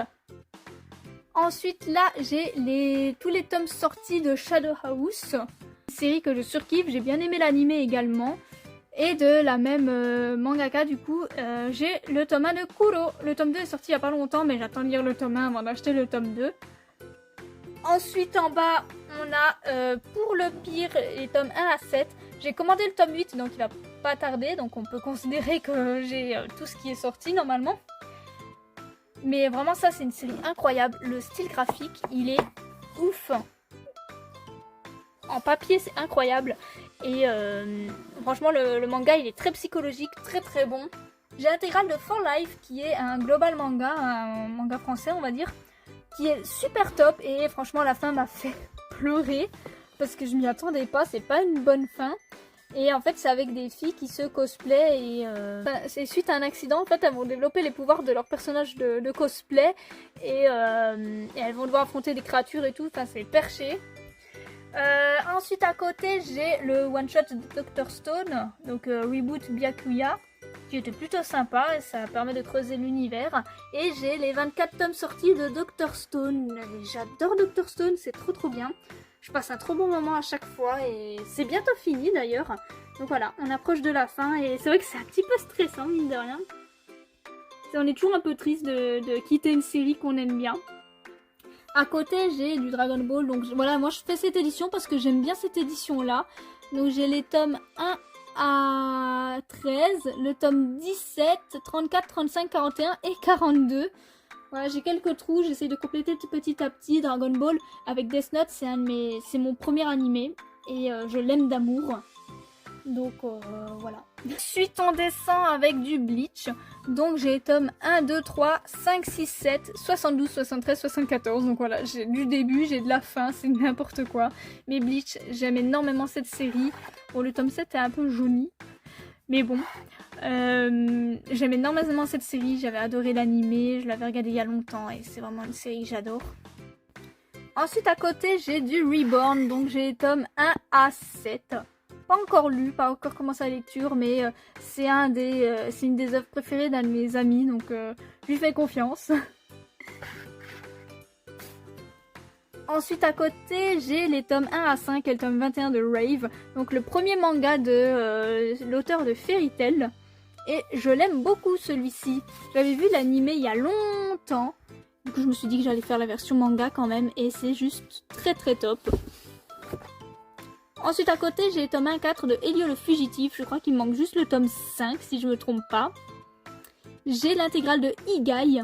[SPEAKER 1] Ensuite là j'ai tous les tomes sortis de Shadow House, une série que je surkiffe, j'ai bien aimé l'anime également. Et de la même mangaka du coup, j'ai le tome 1 de Kuro. Le tome 2 est sorti il y a pas longtemps mais j'attends de lire le tome 1 avant d'acheter le tome 2. Ensuite en bas on a pour le pire les tomes 1 à 7. J'ai commandé le tome 8 donc il va pas tarder, donc on peut considérer que j'ai tout ce qui est sorti normalement. Mais vraiment ça c'est une série incroyable, le style graphique il est ouf. En papier c'est incroyable et franchement le manga il est très psychologique, très bon. J'ai l'intégrale de For Life qui est un global manga, un manga français on va dire, qui est super top et franchement la fin m'a fait pleurer parce que je m'y attendais pas, c'est pas une bonne fin. Et en fait c'est avec des filles qui se cosplayent et c'est suite à un accident en fait elles vont développer les pouvoirs de leur personnage de cosplay et elles vont devoir affronter des créatures et tout, enfin c'est perché. Ensuite à côté j'ai le one shot de Dr Stone, donc Reboot Byakuya, qui était plutôt sympa et ça permet de creuser l'univers. Et j'ai les 24 tomes sortis de Dr Stone, j'adore Dr Stone, c'est trop bien. Je passe un trop bon moment à chaque fois et c'est bientôt fini d'ailleurs. Donc voilà, on approche de la fin et c'est vrai que c'est un petit peu stressant mine de rien. On est toujours un peu triste de quitter une série qu'on aime bien. À côté j'ai du Dragon Ball, donc voilà, moi je fais cette édition parce que j'aime bien cette édition là. Donc j'ai les tomes 1 à 13, le tome 17, 34, 35, 41 et 42. Voilà, j'ai quelques trous, j'essaie de compléter petit à petit. Dragon Ball avec Death Note, c'est mon premier animé et je l'aime d'amour. Donc voilà. Ensuite on descend avec du Bleach. Donc j'ai les tomes 1, 2, 3, 5, 6, 7, 72, 73, 74. Donc voilà, j'ai du début, j'ai de la fin, c'est n'importe quoi. Mais Bleach, j'aime énormément cette série. Bon, le tome 7 est un peu jauni. Mais bon, j'aime énormément cette série, j'avais adoré l'animé, je l'avais regardé il y a longtemps et c'est vraiment une série que j'adore. Ensuite à côté j'ai du Reborn, donc j'ai les tomes 1 à 7. Pas encore lu, pas encore commencé la lecture, mais c'est une des œuvres préférées d'un de mes amis, donc je lui fais confiance. Ensuite à côté j'ai les tomes 1 à 5 et le tome 21 de Rave, donc le premier manga de l'auteur de Fairy Tail. Et je l'aime beaucoup celui-ci. J'avais vu l'animé il y a longtemps. Du coup je me suis dit que j'allais faire la version manga quand même. Et c'est juste très très top. Ensuite à côté j'ai le tome 1-4 de Elio le Fugitif. Je crois qu'il me manque juste le tome 5 si je me trompe pas. J'ai l'intégrale de Igai.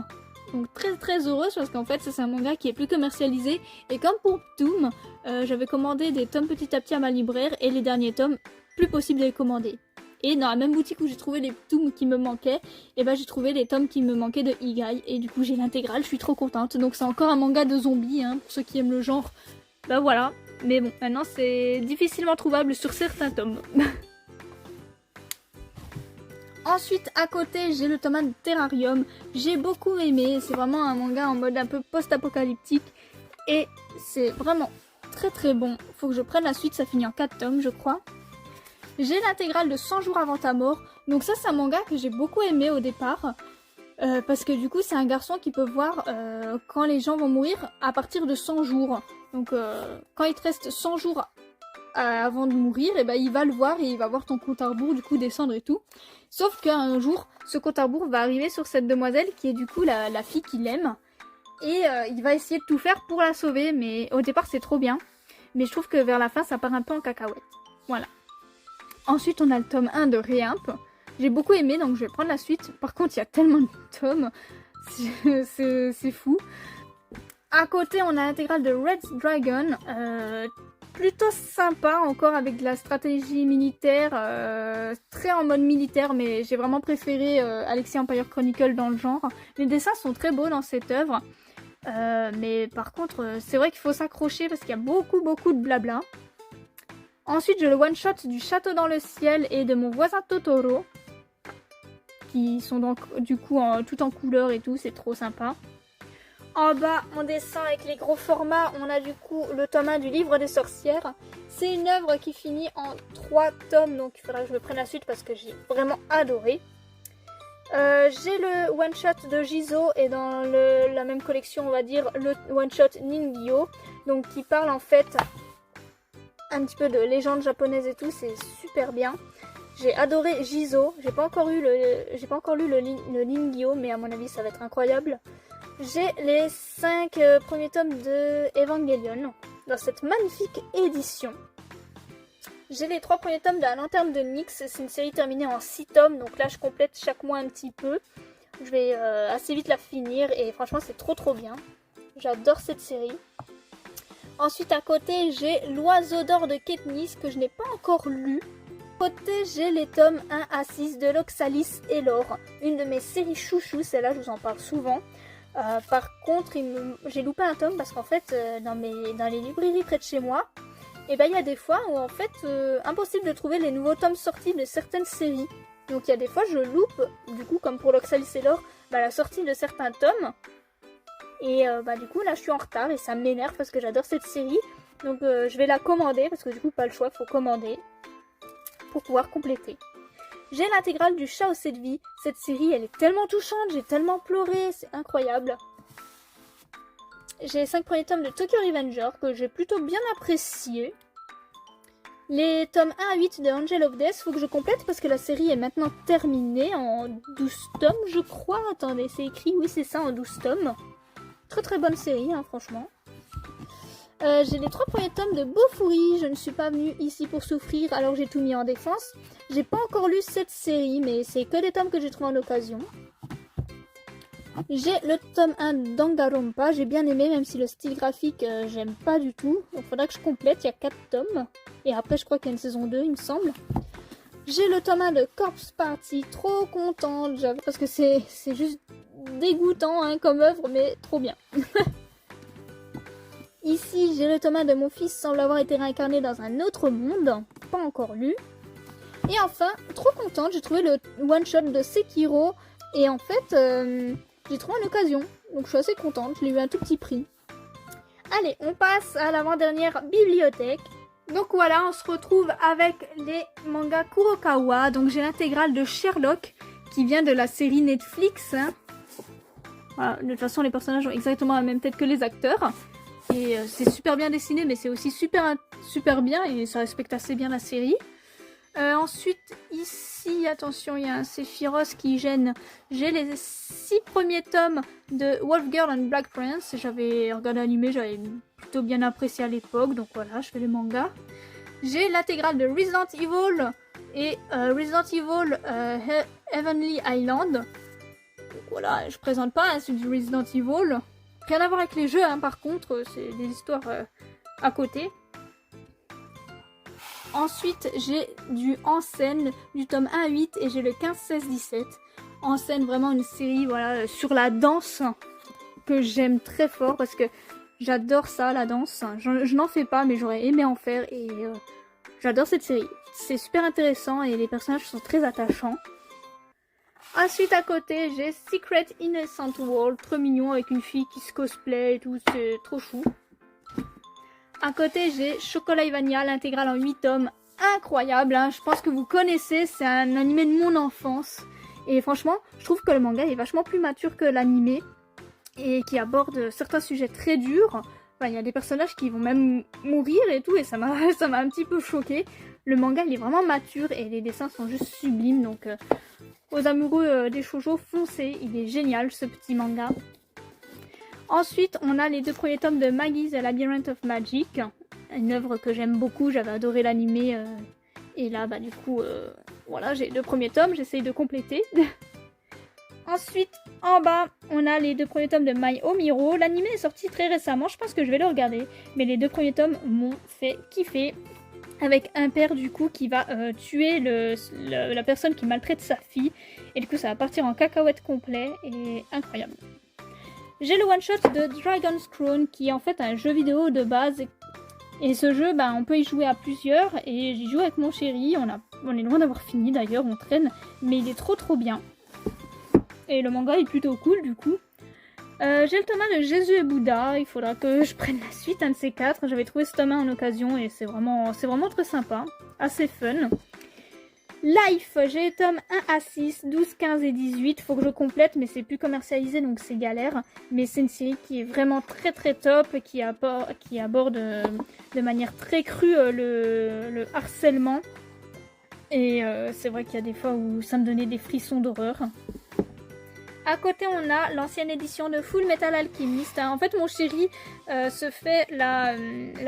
[SPEAKER 1] Donc très très heureuse parce qu'en fait c'est un manga qui est plus commercialisé. Et comme pour Toom, j'avais commandé des tomes petit à petit à ma libraire. Et les derniers tomes, plus possible de les commander. Et dans la même boutique où j'ai trouvé les tomes qui me manquaient, et ben j'ai trouvé les tomes qui me manquaient de Igai. Et du coup j'ai l'intégrale, je suis trop contente. Donc c'est encore un manga de zombies, hein, pour ceux qui aiment le genre. Bah voilà. Mais bon, maintenant c'est difficilement trouvable sur certains tomes. Ensuite à côté j'ai le tome 1 de Terrarium. J'ai beaucoup aimé, c'est vraiment un manga en mode un peu post-apocalyptique. Et c'est vraiment très très bon. Faut que je prenne la suite, ça finit en 4 tomes je crois. J'ai l'intégrale de 100 jours avant ta mort. Donc ça c'est un manga que j'ai beaucoup aimé au départ. Parce que du coup c'est un garçon qui peut voir quand les gens vont mourir à partir de 100 jours. Donc quand il te reste 100 jours avant de mourir, et ben il va le voir et il va voir ton compte à rebours du coup descendre et tout. Sauf qu'un jour ce compte à rebours va arriver sur cette demoiselle qui est du coup la fille qu'il aime. Et il va essayer de tout faire pour la sauver. Mais au départ c'est trop bien. Mais je trouve que vers la fin ça part un peu en cacahuète. Voilà. Ensuite, on a le tome 1 de Réimp. J'ai beaucoup aimé, donc je vais prendre la suite. Par contre, il y a tellement de tomes. C'est fou. À côté, on a l'intégrale de Red Dragon. Plutôt sympa, encore avec de la stratégie militaire. Très en mode militaire, mais j'ai vraiment préféré Alexia Empire Chronicle dans le genre. Les dessins sont très beaux dans cette œuvre. Mais par contre, c'est vrai qu'il faut s'accrocher parce qu'il y a beaucoup de blabla. Ensuite, j'ai le one-shot du Château dans le ciel et de Mon voisin Totoro. Qui sont donc du coup tout en couleur et tout, c'est trop sympa. En bas, en dessin avec les gros formats, on a du coup le tome 1 du livre des sorcières. C'est une œuvre qui finit en 3 tomes, donc il faudra que je me prenne la suite parce que j'ai vraiment adoré. J'ai le one-shot de Jizo et dans la même collection, on va dire, le one-shot Ningyo. Donc qui parle en fait un petit peu de légendes japonaises et tout, c'est super bien. J'ai adoré Jizo, j'ai pas encore lu le Ningyo, mais à mon avis ça va être incroyable. J'ai les 5 premiers tomes de Evangelion dans cette magnifique édition. J'ai les 3 premiers tomes de La Lanterne de Nyx, c'est une série terminée en 6 tomes, donc là je complète chaque mois un petit peu. Je vais assez vite la finir et franchement c'est trop bien. J'adore cette série. Ensuite à côté j'ai L'Oiseau d'or de Katniss que je n'ai pas encore lu. À côté j'ai les tomes 1 à 6 de l'Oxalis et l'Or, une de mes séries chouchous, celle-là je vous en parle souvent. Par contre j'ai loupé un tome parce qu'en fait dans les librairies près de chez moi, et ben il y a des fois où en fait impossible de trouver les nouveaux tomes sortis de certaines séries. Donc il y a des fois je loupe, du coup comme pour l'Oxalis et l'Or, la sortie de certains tomes. Et du coup là je suis en retard et ça m'énerve parce que j'adore cette série. Donc je vais la commander parce que du coup pas le choix, faut commander pour pouvoir compléter. J'ai l'intégrale du Chat aux 7 vies. Cette série elle est tellement touchante, j'ai tellement pleuré, c'est incroyable. J'ai les 5 premiers tomes de Tokyo Revenger que j'ai plutôt bien apprécié. Les tomes 1 à 8 de Angel of Death, faut que je complète parce que la série est maintenant terminée en 12 tomes je crois. Attendez, c'est écrit, oui c'est ça, en 12 tomes. Très bonne série, hein, franchement. J'ai les 3 premiers tomes de Bofuri. Je ne suis pas venue ici pour souffrir, alors j'ai tout mis en défense. J'ai pas encore lu cette série, mais c'est que des tomes que j'ai trouvés en occasion. J'ai le tome 1 d'Danganronpa. J'ai bien aimé, même si le style graphique, j'aime pas du tout. Donc faudra que je complète, il y a 4 tomes. Et après, je crois qu'il y a une saison 2, il me semble. J'ai le tome 1 de Corpse Party. Trop contente, j'avoue, parce que c'est juste dégoûtant hein, comme œuvre, mais trop bien. Ici, j'ai le tome 1 de Mon fils semble avoir été réincarné dans un autre monde, pas encore lu. Et enfin, trop contente, j'ai trouvé le one-shot de Sekiro. Et en fait, j'ai trouvé en occasion. Donc je suis assez contente, je l'ai eu à un tout petit prix. Allez, on passe à l'avant-dernière bibliothèque. Donc voilà, on se retrouve avec les mangas Kurokawa. Donc j'ai l'intégrale de Sherlock qui vient de la série Netflix. Hein. Voilà, de toute façon, les personnages ont exactement la même tête que les acteurs. Et c'est super bien dessiné, mais c'est aussi super bien et ça respecte assez bien la série. Ensuite, ici, attention, il y a un Sephiroth qui gêne. J'ai les 6 premiers tomes de Wolf Girl and Black Prince. J'avais regardé l'anime, j'avais plutôt bien apprécié à l'époque, donc voilà, je fais les mangas. J'ai l'intégrale de Resident Evil et Resident Evil Heavenly Island. Donc voilà, je présente pas, hein, c'est du Resident Evil. Rien à voir avec les jeux, hein, par contre, c'est des histoires à côté. Ensuite, j'ai du En scène, du tome 1 à 8 et j'ai le 15, 16, 17. En scène, vraiment une série voilà, sur la danse que j'aime très fort parce que j'adore ça, la danse. Je n'en fais pas, mais j'aurais aimé en faire et j'adore cette série. C'est super intéressant et les personnages sont très attachants. Ensuite, à côté, j'ai Secret Innocent World, trop mignon avec une fille qui se cosplay et tout, c'est trop chou. À côté, j'ai Chocolat et Vanilla, l'intégrale en 8 tomes. Incroyable, hein. Je pense que vous connaissez, c'est un animé de mon enfance. Et franchement, je trouve que le manga est vachement plus mature que l'animé. Et qui aborde certains sujets très durs. Enfin, il y a des personnages qui vont même mourir et tout, et ça m'a un petit peu choqué. Le manga, il est vraiment mature et les dessins sont juste sublimes. Donc, aux amoureux des shoujo, foncez, il est génial ce petit manga. Ensuite, on a les 2 premiers tomes de Maggie's Labyrinth of Magic, une œuvre que j'aime beaucoup, j'avais adoré l'animé, et là, bah du coup, voilà, j'ai les 2 premiers tomes, j'essaye de compléter. Ensuite, en bas, on a les 2 premiers tomes de My Home Hero. L'animé est sorti très récemment, je pense que je vais le regarder, mais les 2 premiers tomes m'ont fait kiffer, avec un père du coup qui va tuer la personne qui maltraite sa fille, et du coup ça va partir en cacahuète complet, et incroyable. J'ai le one-shot de Dragon's Crown qui est en fait un jeu vidéo de base. Et ce jeu, bah, on peut y jouer à plusieurs. Et j'y joue avec mon chéri. On est loin d'avoir fini d'ailleurs, on traîne. Mais il est trop bien. Et le manga est plutôt cool du coup. J'ai le tome 1 de Jésus et Bouddha. Il faudra que je prenne la suite, un de ces 4. J'avais trouvé ce tome 1 en occasion et c'est vraiment très sympa. Assez fun. Life, j'ai les tomes 1 à 6, 12, 15 et 18. Faut que je complète, mais c'est plus commercialisé, donc c'est galère. Mais c'est une série qui est vraiment très top, qui aborde de manière très crue le harcèlement. Et c'est vrai qu'il y a des fois où ça me donnait des frissons d'horreur. À côté, on a l'ancienne édition de Full Metal Alchemist. En fait, mon chéri se fait la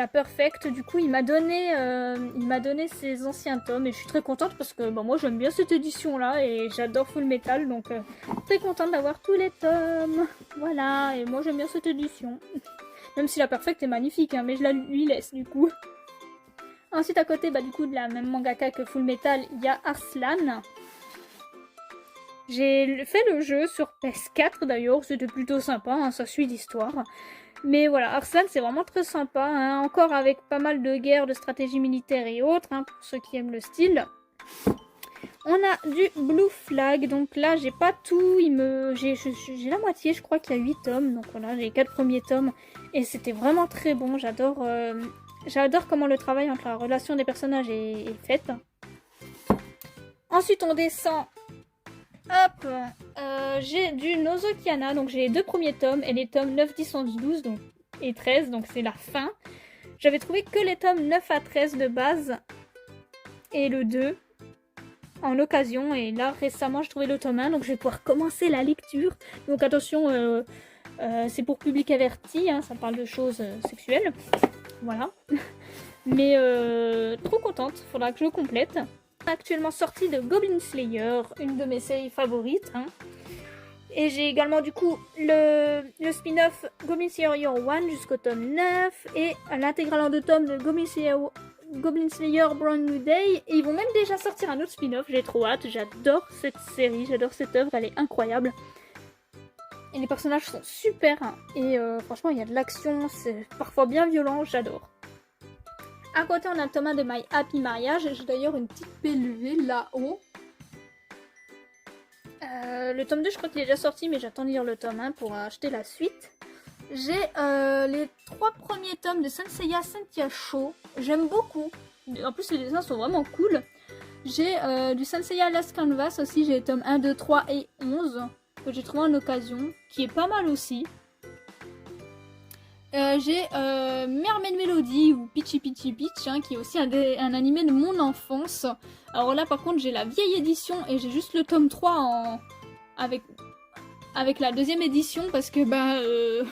[SPEAKER 1] Perfect. Du coup, il m'a donné ses anciens tomes. Et je suis très contente parce que moi, j'aime bien cette édition-là. Et j'adore Full Metal. Donc, très contente d'avoir tous les tomes. Voilà. Et moi, j'aime bien cette édition. Même si la Perfect est magnifique. Hein, mais je la lui laisse, du coup. Ensuite, à côté, du coup, de la même mangaka que Full Metal, il y a Arslan. J'ai fait le jeu sur PS4 d'ailleurs, c'était plutôt sympa, hein, ça suit l'histoire. Mais voilà, Arslan c'est vraiment très sympa, hein, encore avec pas mal de guerres, de stratégie militaire et autres, hein, pour ceux qui aiment le style. On a du Blue Flag, donc là j'ai pas tout, j'ai la moitié, je crois qu'il y a 8 tomes, donc voilà, j'ai les 4 premiers tomes. Et c'était vraiment très bon, j'adore comment le travail entre la relation des personnages est fait. Ensuite on descend. Hop, j'ai du Nozokiana, donc j'ai les 2 premiers tomes et les tomes 9, 10, 11, 12 donc, et 13, donc c'est la fin. J'avais trouvé que les tomes 9 à 13 de base et le 2 en occasion. Et là récemment j'ai trouvé le tome 1, donc je vais pouvoir commencer la lecture. Donc attention, c'est pour public averti, hein, ça parle de choses sexuelles. Voilà. Mais trop contente, faudra que je complète. Actuellement sortie de Goblin Slayer, une de mes séries favorites. Hein. Et j'ai également du coup le spin-off Goblin Slayer Year 1 jusqu'au tome 9 et l'intégrale en 2 tomes de Goblin Slayer Brand New Day. Et ils vont même déjà sortir un autre spin-off, j'ai trop hâte. J'adore cette série, j'adore cette œuvre, elle est incroyable. Et les personnages sont super. Hein. Et franchement, il y a de l'action, c'est parfois bien violent, j'adore. À côté, on a le tome 1 de My Happy Marriage. J'ai d'ailleurs une petite PLV là-haut. Le tome 2, je crois qu'il est déjà sorti, mais j'attends de lire le tome 1 pour acheter la suite. J'ai les 3 premiers tomes de Saint Seiya Sentia Show. J'aime beaucoup. En plus, les dessins sont vraiment cool. J'ai du Saint Seiya Last Canvas aussi. J'ai les tomes 1, 2, 3 et 11 que j'ai trouvé en occasion, qui est pas mal aussi. J'ai Mermaid Melody ou Peachy Peachy Peach, hein, qui est aussi un animé de mon enfance. Alors là, par contre, j'ai la vieille édition et j'ai juste le tome 3 avec la deuxième édition parce que je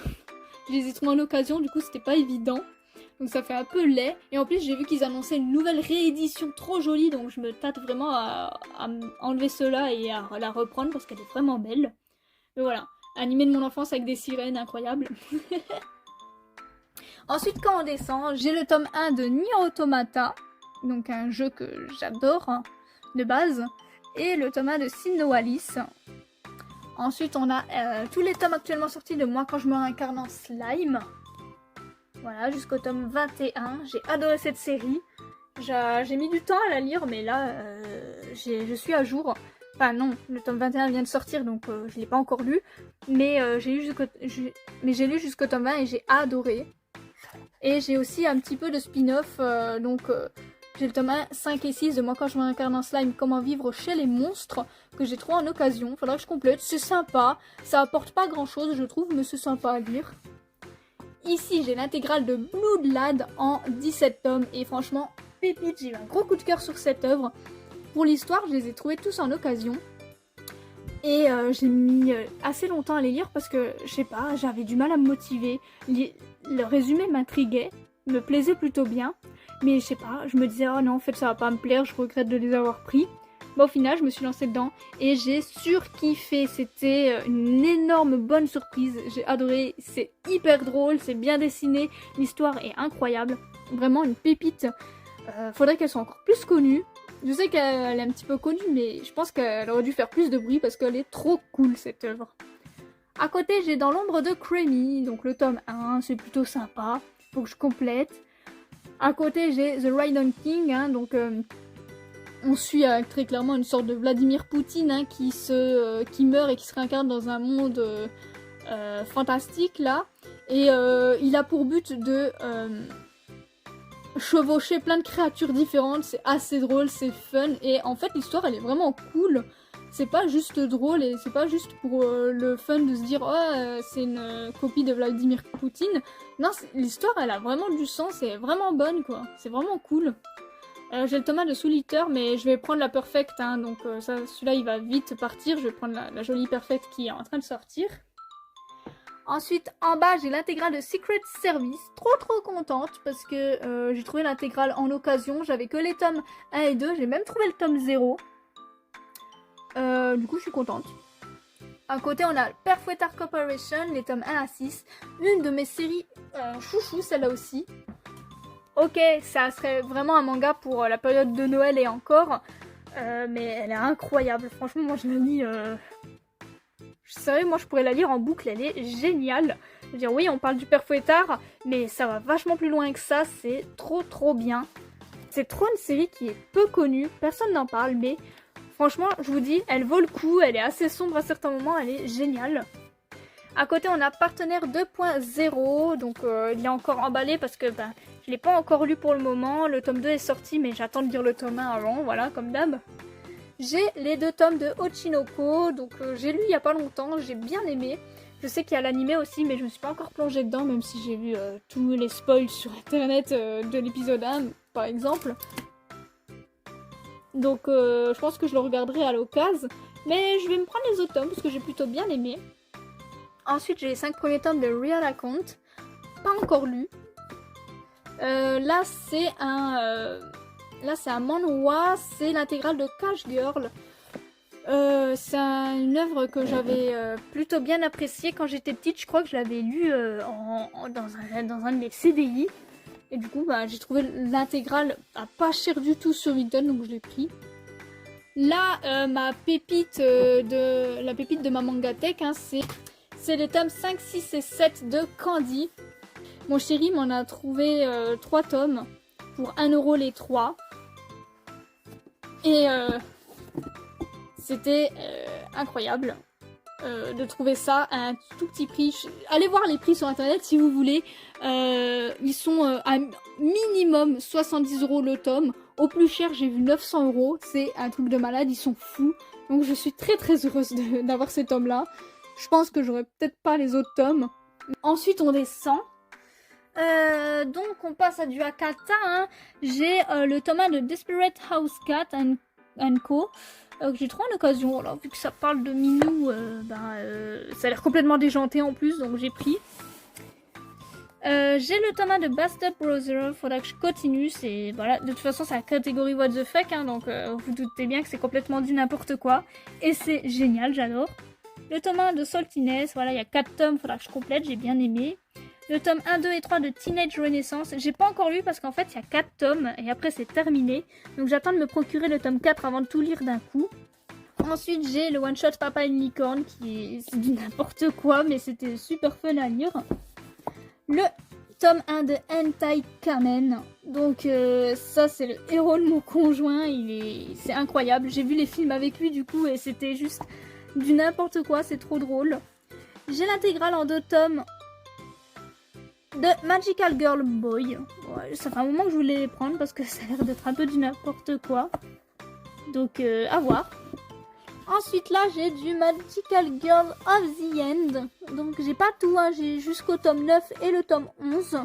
[SPEAKER 1] les ai trouvés en occasion, du coup c'était pas évident. Donc ça fait un peu laid. Et en plus j'ai vu qu'ils annonçaient une nouvelle réédition trop jolie, donc je me tâte vraiment à enlever cela et à la reprendre parce qu'elle est vraiment belle. Mais voilà, animé de mon enfance avec des sirènes, incroyable. Ensuite, quand on descend, j'ai le tome 1 de Nier Automata, donc un jeu que j'adore de base, et le tome 1 de Sin no Alice. Ensuite, on a tous les tomes actuellement sortis de Moi quand je me réincarne en slime. Voilà, jusqu'au tome 21. J'ai adoré cette série. J'ai mis du temps à la lire, mais là, je suis à jour. Enfin non, le tome 21 vient de sortir, donc je ne l'ai pas encore lu. Mais j'ai lu jusqu'au tome 20 et j'ai adoré. Et j'ai aussi un petit peu de spin-off, j'ai le tome 1, 5 et 6 de Moi quand je me réincarne en slime, Comment vivre chez les monstres, que j'ai trouvé en occasion. Faudra que je complète, c'est sympa. Ça apporte pas grand chose, je trouve, mais c'est sympa à lire. Ici, j'ai l'intégrale de Bloodlad en 17 tomes. Et franchement, pépite, j'ai eu un gros coup de cœur sur cette œuvre. Pour l'histoire, je les ai trouvés tous en occasion. Et j'ai mis assez longtemps à les lire parce que, je sais pas, j'avais du mal à me motiver. Le résumé m'intriguait, me plaisait plutôt bien. Mais je sais pas, je me disais, oh non, en fait ça va pas me plaire, je regrette de les avoir pris. Au final, je me suis lancée dedans et j'ai surkiffé. C'était une énorme bonne surprise. J'ai adoré, c'est hyper drôle, c'est bien dessiné, l'histoire est incroyable. Vraiment une pépite. Faudrait qu'elle soit encore plus connue. Je sais qu'elle est un petit peu connue, mais je pense qu'elle aurait dû faire plus de bruit parce qu'elle est trop cool cette œuvre. À côté, j'ai Dans l'ombre de Creamy, donc le tome 1, c'est plutôt sympa. Faut que je complète. À côté, j'ai The Rhydon King, hein, donc on suit très clairement une sorte de Vladimir Poutine hein, qui meurt et qui se réincarne dans un monde fantastique là. Et il a pour but de chevaucher plein de créatures différentes. C'est assez drôle, c'est fun. Et en fait, l'histoire elle est vraiment cool. C'est pas juste drôle et c'est pas juste pour le fun de se dire oh c'est une copie de Vladimir Poutine. Non, l'histoire elle a vraiment du sens, c'est vraiment bonne quoi. C'est vraiment cool. J'ai le tome 1 de Soul Eater mais je vais prendre la Perfect hein, donc celui-là il va vite partir. Je vais prendre la jolie Perfect qui est en train de sortir. Ensuite en bas j'ai l'intégrale de Secret Service. Trop contente parce que j'ai trouvé l'intégrale en occasion. J'avais que les tomes 1 et 2, j'ai même trouvé le tome 0. Du coup je suis contente. À côté on a Perfouettar Corporation, les tomes 1 à 6. Une de mes séries chouchou celle-là aussi. Ok, ça serait vraiment un manga pour la période de Noël et encore. Mais elle est incroyable. Franchement moi je la lis... Je savais moi je pourrais la lire en boucle, elle est géniale. Je veux dire oui on parle du Père Fouettard, mais ça va vachement plus loin que ça, c'est trop bien. C'est trop une série qui est peu connue, personne n'en parle, mais franchement je vous dis, elle vaut le coup, elle est assez sombre à certains moments, elle est géniale. À côté on a Partenaire 2.0, donc il est encore emballé parce que je l'ai pas encore lu pour le moment, le tome 2 est sorti mais j'attends de lire le tome 1 avant, voilà comme d'hab. J'ai les 2 tomes de Ochinoko, donc j'ai lu il y a pas longtemps, j'ai bien aimé. Je sais qu'il y a l'animé aussi, mais je me suis pas encore plongée dedans, même si j'ai vu tous les spoils sur internet de l'épisode 1, par exemple. Donc je pense que je le regarderai à l'occasion, mais je vais me prendre les autres tomes, parce que j'ai plutôt bien aimé. Ensuite, j'ai les 5 premiers tomes de Real Account, pas encore lu. Là, c'est un manhwa, c'est l'intégrale de Cash Girl. C'est une œuvre que j'avais plutôt bien appréciée quand j'étais petite. Je crois que je l'avais lu dans un de mes CDI. Et du coup, j'ai trouvé l'intégrale à pas cher du tout sur Vinted, donc je l'ai pris. Là, la pépite de ma Mangatech, hein, c'est les tomes 5, 6 et 7 de Candy. Mon chéri m'en a trouvé 3 tomes. pour 1 € les 3. Et c'était incroyable de trouver ça à un tout petit prix. Allez voir les prix sur internet si vous voulez. Ils sont à minimum 70 € le tome. Au plus cher, j'ai vu 900 €. C'est un truc de malade, ils sont fous. Donc je suis très très heureuse d'avoir ces tomes-là. Je pense que j'aurais peut-être pas les autres tomes. Ensuite, on descend. Donc on passe à du Akata. Hein. J'ai le tome 1 de Desperate Housecat and Co. Que j'ai trouvé en occasion. Voilà, vu que ça parle de Minou, ça a l'air complètement déjanté en plus, donc j'ai pris. J'ai le tome 1 de Bastard Brother, faudra que je continue, c'est voilà, de toute façon c'est la catégorie what the fuck, hein, donc vous doutez bien que c'est complètement du n'importe quoi, et c'est génial, j'adore. Le tome 1 de Saltiness, voilà, il y a 4 tomes, faudra que je complète, j'ai bien aimé. Le tome 1, 2 et 3 de Teenage Renaissance, j'ai pas encore lu parce qu'en fait il y a 4 tomes, et après c'est terminé, donc j'attends de me procurer le tome 4 avant de tout lire d'un coup. Ensuite j'ai le one shot Papa and Licorne, qui est du n'importe quoi, mais c'était super fun à lire. Le tome 1 de Hentai Kamen, donc ça c'est le héros de mon conjoint, c'est incroyable, j'ai vu les films avec lui du coup et c'était juste du n'importe quoi, c'est trop drôle. J'ai l'intégrale en 2 tomes de Magical Girl Boy, ouais, ça fait un moment que je voulais les prendre parce que ça a l'air d'être un peu du n'importe quoi, donc à voir. Ensuite là j'ai du Magical Girl of the End, donc j'ai pas tout, hein, j'ai jusqu'au tome 9 et le tome 11.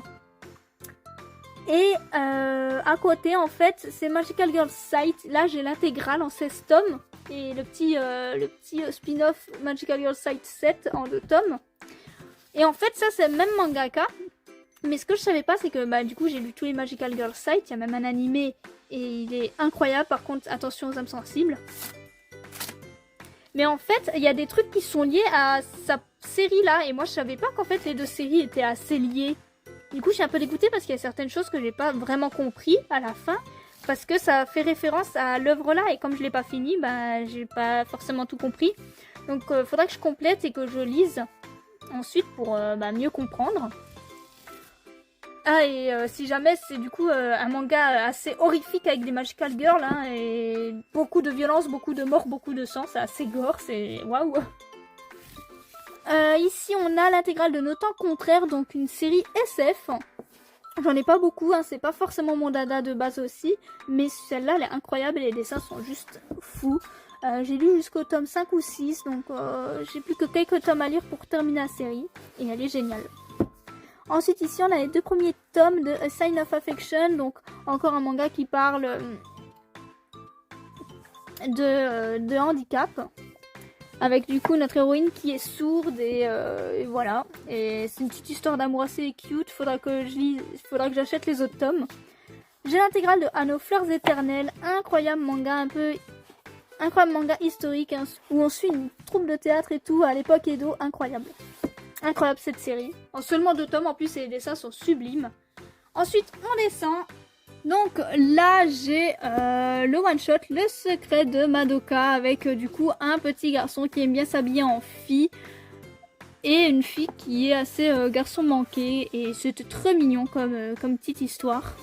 [SPEAKER 1] Et à côté en fait c'est Magical Girl Sight, là j'ai l'intégrale en 16 tomes et le petit spin-off Magical Girl Sight 7 en 2 tomes. Et en fait ça c'est le même mangaka, mais ce que je savais pas c'est que du coup j'ai lu tous les Magical Girl Sight, il y a même un animé et il est incroyable, par contre attention aux âmes sensibles. Mais en fait, il y a des trucs qui sont liés à sa série là, et moi je savais pas qu'en fait les 2 séries étaient assez liées. Du coup, je suis un peu dégoûtée parce qu'il y a certaines choses que j'ai pas vraiment compris à la fin, parce que ça fait référence à l'œuvre là, et comme je l'ai pas fini, j'ai pas forcément tout compris. Donc, faudra que je complète et que je lise ensuite pour mieux comprendre. Ah, et si jamais c'est du coup un manga assez horrifique avec des Magical Girls, hein, et beaucoup de violence, beaucoup de morts, beaucoup de sang, c'est assez gore, c'est waouh. Ici on a l'intégrale de Nos temps contraires, donc une série SF. J'en ai pas beaucoup, hein, c'est pas forcément mon dada de base aussi, mais celle-là elle est incroyable et les dessins sont juste fous. J'ai lu jusqu'au tome 5 ou 6, donc j'ai plus que quelques tomes à lire pour terminer la série, et elle est géniale. Ensuite ici on a les 2 premiers tomes de A Sign of Affection, donc encore un manga qui parle de handicap, avec du coup notre héroïne qui est sourde et voilà, et c'est une petite histoire d'amour assez cute, faudra que j'achète les autres tomes. J'ai l'intégrale de À nos fleurs éternelles, incroyable manga historique, hein, où on suit une troupe de théâtre et tout à l'époque Edo, incroyable cette série. En seulement 2 tomes en plus et les dessins sont sublimes. Ensuite on descend. Donc là j'ai le one shot Le secret de Madoka avec du coup un petit garçon qui aime bien s'habiller en fille et une fille qui est assez garçon manqué, et c'était très mignon comme petite histoire.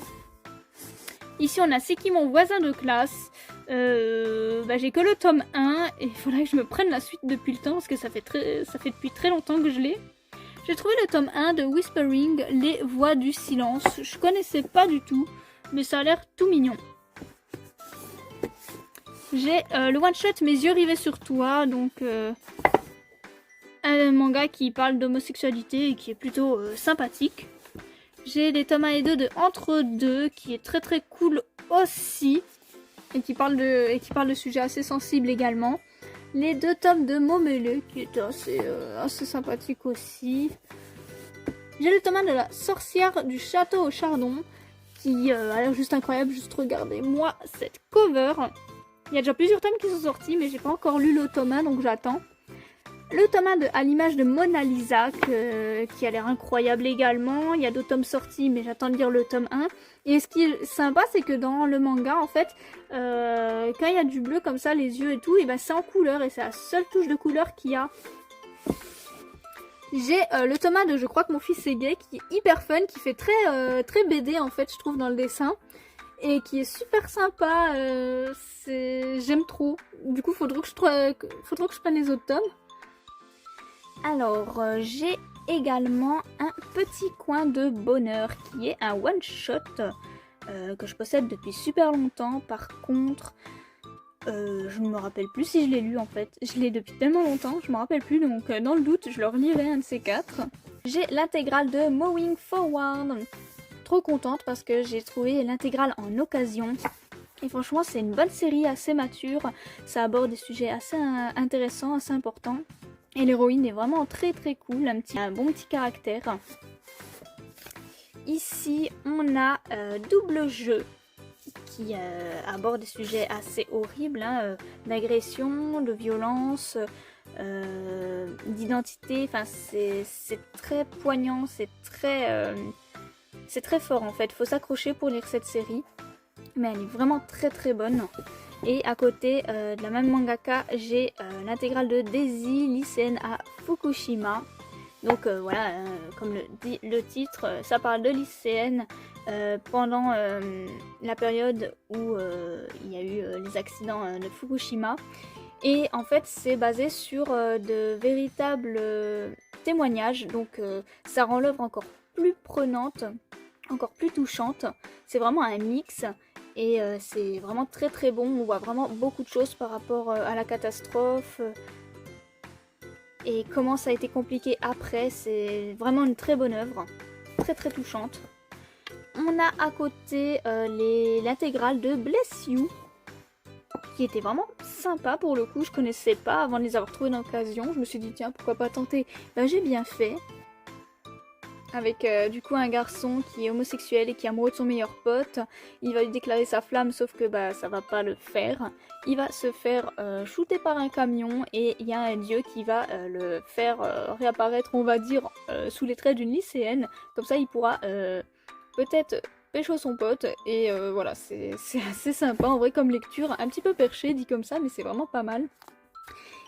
[SPEAKER 1] Ici on a C'est qui mon voisin de classe. J'ai que le tome 1 et il faudrait que je me prenne la suite depuis le temps parce que ça fait depuis très longtemps que je l'ai. J'ai trouvé le tome 1 de Whispering, Les voix du silence. Je connaissais pas du tout, mais ça a l'air tout mignon. J'ai le one shot Mes yeux rivés sur toi, donc un manga qui parle d'homosexualité et qui est plutôt sympathique. J'ai les tomes 1 et 2 de Entre deux, qui est très très cool aussi, et qui parle de sujets assez sensibles également. Les 2 tomes de Momele, qui est assez sympathique aussi. J'ai le tome 1 de La sorcière du château au chardon, qui a l'air juste incroyable. Juste regardez-moi cette cover. Il y a déjà plusieurs tomes qui sont sortis, mais j'ai pas encore lu le tome 1, donc j'attends. Le tome 1 de À l'image de Mona Lisa, qui a l'air incroyable également. Il y a 2 tomes sortis, mais j'attends de lire le tome 1. Et ce qui est sympa, c'est que dans le manga, en fait, quand il y a du bleu comme ça, les yeux et tout, et c'est en couleur, et c'est la seule touche de couleur qu'il y a. J'ai le tome 1 de Je crois que mon fils est gay qui est hyper fun, qui fait très BD en fait je trouve dans le dessin. Et qui est super sympa, j'aime trop. Du coup faudrait que je prenne les autres tomes. Alors j'ai également un petit coin de bonheur qui est un one shot que je possède depuis super longtemps. Par contre je ne me rappelle plus si je l'ai lu en fait. Je l'ai depuis tellement longtemps, je me rappelle plus, donc dans le doute je le relirai un de ces quatre. J'ai l'intégrale de Moving Forward. Trop contente parce que j'ai trouvé l'intégrale en occasion. Et franchement c'est une bonne série, assez mature. Ça aborde des sujets assez intéressants, assez importants. Et l'héroïne est vraiment très cool, un bon petit caractère. Ici on a Double Jeu qui aborde des sujets assez horribles, hein, d'agression, de violence, d'identité. Enfin c'est très poignant, c'est très fort en fait, faut s'accrocher pour lire cette série, mais elle est vraiment très bonne. Et à côté de la même mangaka, j'ai l'intégrale de Daisy, lycéenne à Fukushima. Donc voilà, comme le dit le titre, ça parle de lycéenne pendant la période où il y a eu les accidents de Fukushima. Et en fait c'est basé sur de véritables témoignages, donc ça rend l'œuvre encore plus prenante, encore plus touchante. C'est vraiment un mix et c'est vraiment très bon. On voit vraiment beaucoup de choses par rapport à la catastrophe et comment ça a été compliqué après. C'est vraiment une très bonne œuvre, très touchante. On a à côté l'intégrale de Bless You qui était vraiment sympa pour le coup. Je connaissais pas avant de les avoir trouvés d'occasion. Je me suis dit tiens pourquoi pas tenter. Ben, j'ai bien fait. Avec du coup un garçon qui est homosexuel et qui est amoureux de son meilleur pote. Il va lui déclarer sa flamme sauf que bah ça va pas le faire. Il va se faire shooter par un camion et il y a un dieu qui va le faire réapparaître, on va dire, sous les traits d'une lycéenne. Comme ça il pourra peut-être pécho son pote et voilà, c'est assez sympa en vrai comme lecture, un petit peu perché dit comme ça mais c'est vraiment pas mal.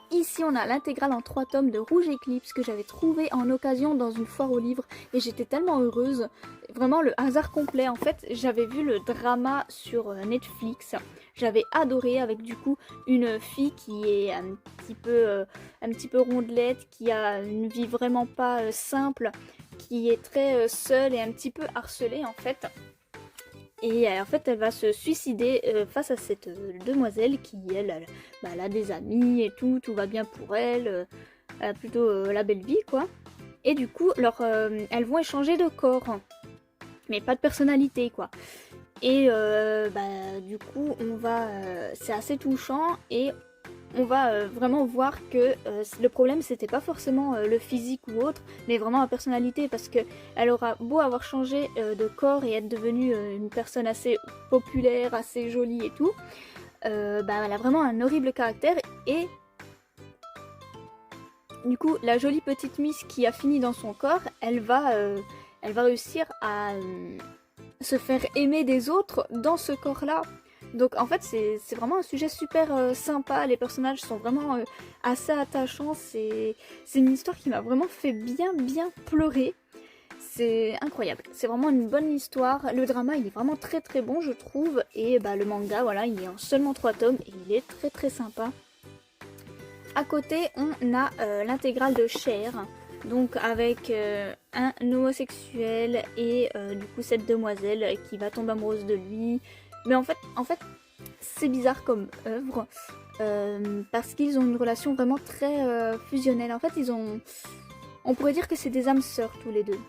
[SPEAKER 1] Ici on a l'intégrale en 3 tomes de Rouge Eclipse que j'avais trouvé en occasion dans une foire aux livres et j'étais tellement heureuse, vraiment le hasard complet. En fait j'avais vu le drama sur Netflix, j'avais adoré, avec du coup une fille qui est un petit peu rondelette, qui a une vie vraiment pas simple, qui est très seule et un petit peu harcelée en fait. Et en fait elle va se suicider face à cette demoiselle qui elle a des amis et tout va bien pour elle, elle a plutôt la belle vie quoi. Et du coup elles vont échanger de corps, mais pas de personnalité quoi. Et du coup c'est assez touchant et on va vraiment voir que le problème c'était pas forcément le physique ou autre, mais vraiment la personnalité, parce que elle aura beau avoir changé de corps et être devenue une personne assez populaire, assez jolie et tout, elle a vraiment un horrible caractère. Et du coup la jolie petite miss qui a fini dans son corps, elle va réussir à se faire aimer des autres dans ce corps là. Donc en fait c'est vraiment un sujet super sympa, les personnages sont vraiment assez attachants, c'est une histoire qui m'a vraiment fait bien pleurer, c'est incroyable, c'est vraiment une bonne histoire, le drama il est vraiment très bon je trouve, et le manga voilà il est en seulement 3 tomes et il est très sympa. À côté on a l'intégrale de Cher, donc avec un homosexuel et du coup cette demoiselle qui va tomber amoureuse de lui. Mais en fait c'est bizarre comme œuvre parce qu'ils ont une relation vraiment très fusionnelle. En fait on pourrait dire que c'est des âmes sœurs tous les deux.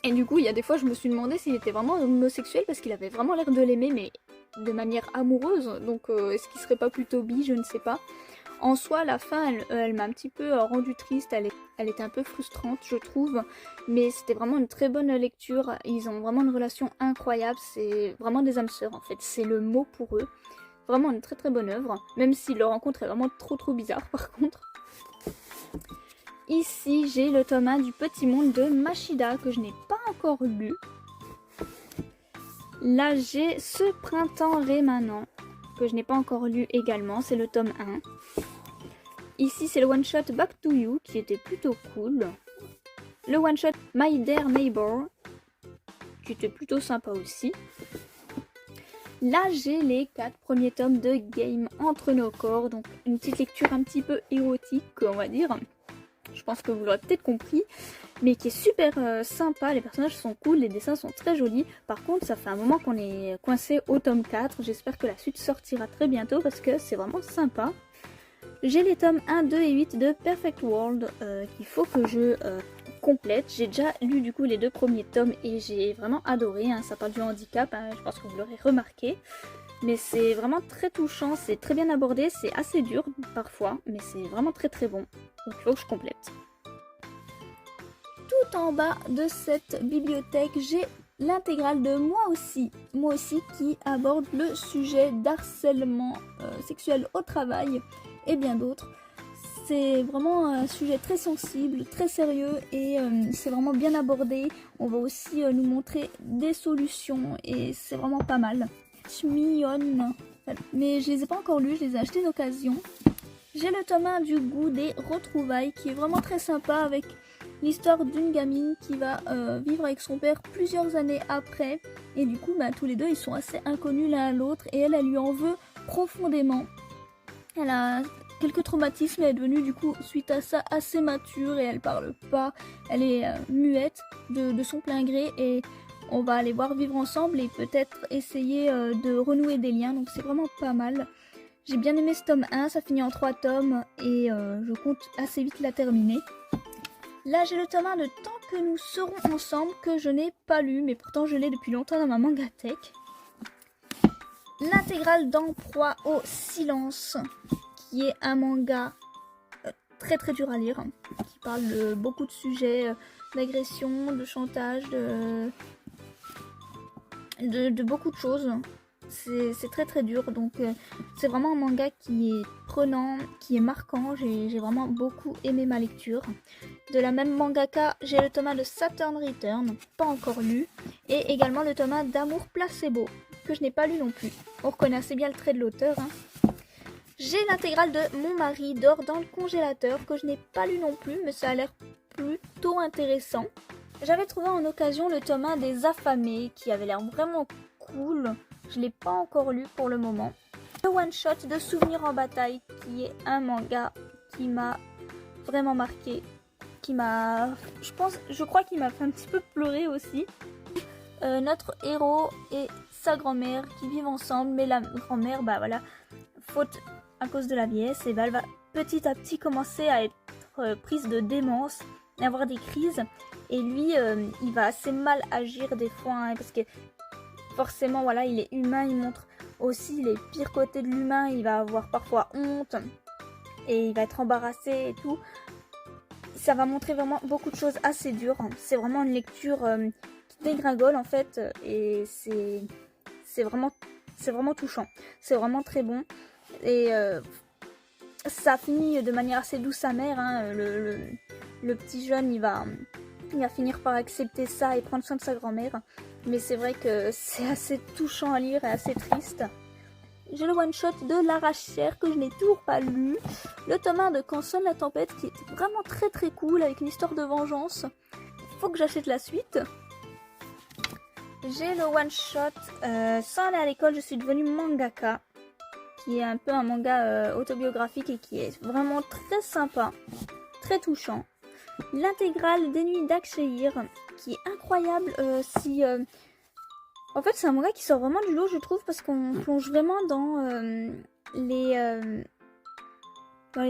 [SPEAKER 1] Et du coup il y a des fois je me suis demandé s'il était vraiment homosexuel parce qu'il avait vraiment l'air de l'aimer, mais de manière amoureuse. Donc est-ce qu'il serait pas plutôt bi, je ne sais pas. En soi, la fin, elle m'a un petit peu rendue triste, elle était un peu frustrante, je trouve, mais c'était vraiment une très bonne lecture. Ils ont vraiment une relation incroyable, c'est vraiment des âmes sœurs en fait, c'est le mot pour eux. Vraiment une très bonne œuvre, même si leur rencontre est vraiment trop bizarre par contre. Ici, j'ai le tome 1 du Petit Monde de Machida que je n'ai pas encore lu. Là, j'ai Ce printemps rémanent que je n'ai pas encore lu également, c'est le tome 1. Ici c'est le one shot Back to You qui était plutôt cool. le one-shot My Dear Neighbor, qui était plutôt sympa aussi. Là, j'ai les 4 premiers tomes de Game Entre nos corps, donc une petite lecture un petit peu érotique, on va dire. Je pense que vous l'aurez peut-être compris, mais qui est super sympa. Les personnages sont cool, les dessins sont très jolis. Par contre, ça fait un moment qu'on est coincé au tome 4. J'espère que la suite sortira très bientôt parce que c'est vraiment sympa. J'ai les tomes 1, 2 et 8 de Perfect World qu'il faut que je complète. J'ai déjà lu du coup les 2 premiers tomes et j'ai vraiment adoré. Ça parle du handicap, je pense que vous l'aurez remarqué. Mais c'est vraiment très touchant, c'est très bien abordé, c'est assez dur parfois, mais c'est vraiment très très bon. Donc il faut que je complète. Tout en bas de cette bibliothèque, j'ai l'intégrale de Moi aussi qui aborde le sujet d'harcèlement sexuel au travail et bien d'autres. C'est vraiment un sujet très sensible, très sérieux et c'est vraiment bien abordé. On va aussi nous montrer des solutions et c'est vraiment pas mal. Mignonne, mais je les ai pas encore lus, je les ai achetés d'occasion. J'ai le tome 1 du goût des retrouvailles qui est vraiment très sympa avec l'histoire d'une gamine qui va vivre avec son père plusieurs années après et du coup tous les deux ils sont assez inconnus l'un à l'autre et elle lui en veut profondément. Elle a quelques traumatismes, elle est devenue du coup suite à ça assez mature et elle parle pas, elle est muette de son plein gré et on va aller voir vivre ensemble et peut-être essayer de renouer des liens, donc c'est vraiment pas mal. J'ai bien aimé ce tome 1, ça finit en 3 tomes et je compte assez vite la terminer. Là j'ai le tome 1 de Tant que nous serons ensemble que je n'ai pas lu, mais pourtant je l'ai depuis longtemps dans ma mangathèque. L'intégrale d'En proie au silence, qui est un manga très très dur à lire, qui parle de beaucoup de sujets, d'agression, de chantage, de beaucoup de choses. C'est très très dur, donc c'est vraiment un manga qui est prenant, qui est marquant. J'ai vraiment beaucoup aimé ma lecture. De la même mangaka, j'ai le tome 1 de Saturn Return, pas encore lu, et également le tome 1 d'Amour Placebo, que je n'ai pas lu non plus. On reconnaît assez bien le trait de l'auteur. J'ai l'intégrale de Mon mari dort dans le congélateur, que je n'ai pas lu non plus, mais ça a l'air plutôt intéressant. J'avais trouvé en occasion le tome 1 des Affamés, qui avait l'air vraiment cool. Je ne l'ai pas encore lu pour le moment. Le one shot de Souvenirs en bataille, qui est un manga qui m'a vraiment marqué, je crois qu'il m'a fait un petit peu pleurer aussi. Notre héros et sa grand-mère qui vivent ensemble, mais la grand-mère, faute à cause de la vieillesse, et elle va petit à petit commencer à être prise de démence et avoir des crises. Et lui, il va assez mal agir des fois, parce que forcément, voilà, il est humain, il montre aussi les pires côtés de l'humain, il va avoir parfois honte et il va être embarrassé et tout. Ça va montrer vraiment beaucoup de choses assez dures. C'est vraiment une lecture qui dégringole en fait et c'est vraiment touchant. C'est vraiment très bon et ça finit de manière assez douce amère. Le petit jeune, il va finir par accepter ça et prendre soin de sa grand-mère. Mais c'est vrai que c'est assez touchant à lire et assez triste. J'ai le one-shot de L'Arrachière que je n'ai toujours pas lu. Le tome 1 de Quand sonne la tempête qui est vraiment très très cool avec une histoire de vengeance. Il faut que j'achète la suite. J'ai le one-shot Sans aller à l'école, je suis devenue mangaka, qui est un peu un manga autobiographique et qui est vraiment très sympa, très touchant. L'intégrale des nuits d'Akshehir, qui est incroyable. En fait, c'est un manga qui sort vraiment du lot, je trouve, parce qu'on plonge vraiment dans les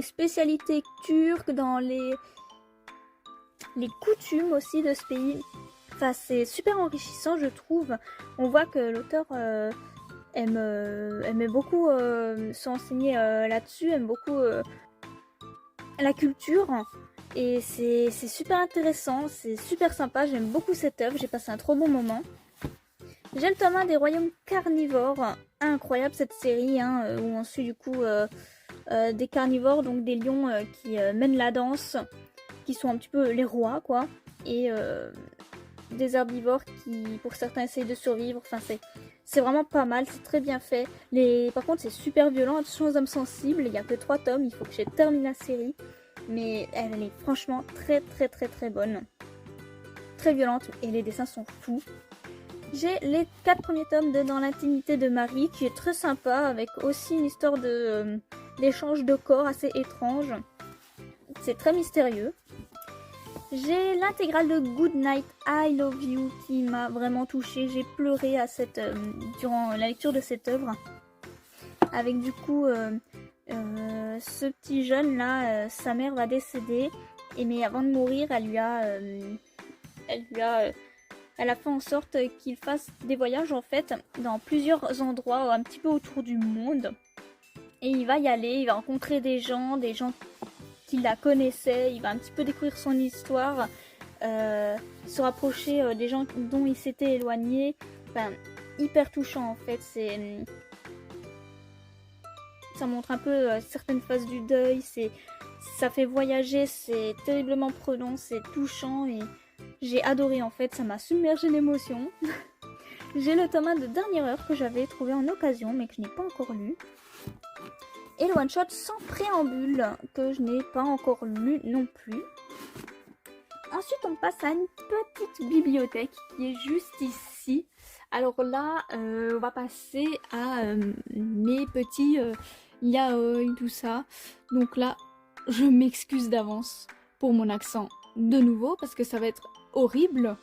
[SPEAKER 1] spécialités turques, dans les coutumes aussi de ce pays. Enfin, c'est super enrichissant, je trouve. On voit que l'auteur aime beaucoup s'enseigner là-dessus, aime beaucoup la culture. Et c'est super intéressant, c'est super sympa, j'aime beaucoup cette œuvre, j'ai passé un trop bon moment. J'ai le tome 1 des Royaumes Carnivores, incroyable cette série, où on suit du coup des carnivores, donc des lions qui mènent la danse, qui sont un petit peu les rois quoi, et des herbivores qui pour certains essayent de survivre, enfin c'est vraiment pas mal, c'est très bien fait. Par contre c'est super violent, attention aux âmes sensibles, il n'y a que 3 tomes, il faut que je termine la série. Mais elle est franchement très très très très bonne. très violente et les dessins sont fous. J'ai les 4 premiers tomes de Dans l'intimité de Marie qui est très sympa avec aussi une histoire d'échange de corps assez étrange. C'est très mystérieux. J'ai l'intégrale de Good Night, I Love You qui m'a vraiment touchée. J'ai pleuré durant la lecture de cette œuvre. Avec du coup ce petit jeune là, sa mère va décéder. Mais avant de mourir, elle a fait en sorte qu'il fasse des voyages en fait dans plusieurs endroits un petit peu autour du monde. Et il va y aller, il va rencontrer des gens qui la connaissaient, il va un petit peu découvrir son histoire, se rapprocher des gens dont il s'était éloigné. Enfin, hyper touchant en fait. Ça montre un peu certaines phases du deuil, ça fait voyager, c'est terriblement prenant, c'est touchant et j'ai adoré en fait, ça m'a submergé d'émotions. J'ai le tome 1 de Dernière Heure que j'avais trouvé en occasion mais que je n'ai pas encore lu. Et le one shot Sans préambule que je n'ai pas encore lu non plus. Ensuite on passe à une petite bibliothèque qui est juste ici. Alors là on va passer à mes petits yaoi, tout ça. Donc là je m'excuse d'avance pour mon accent de nouveau parce que ça va être horrible.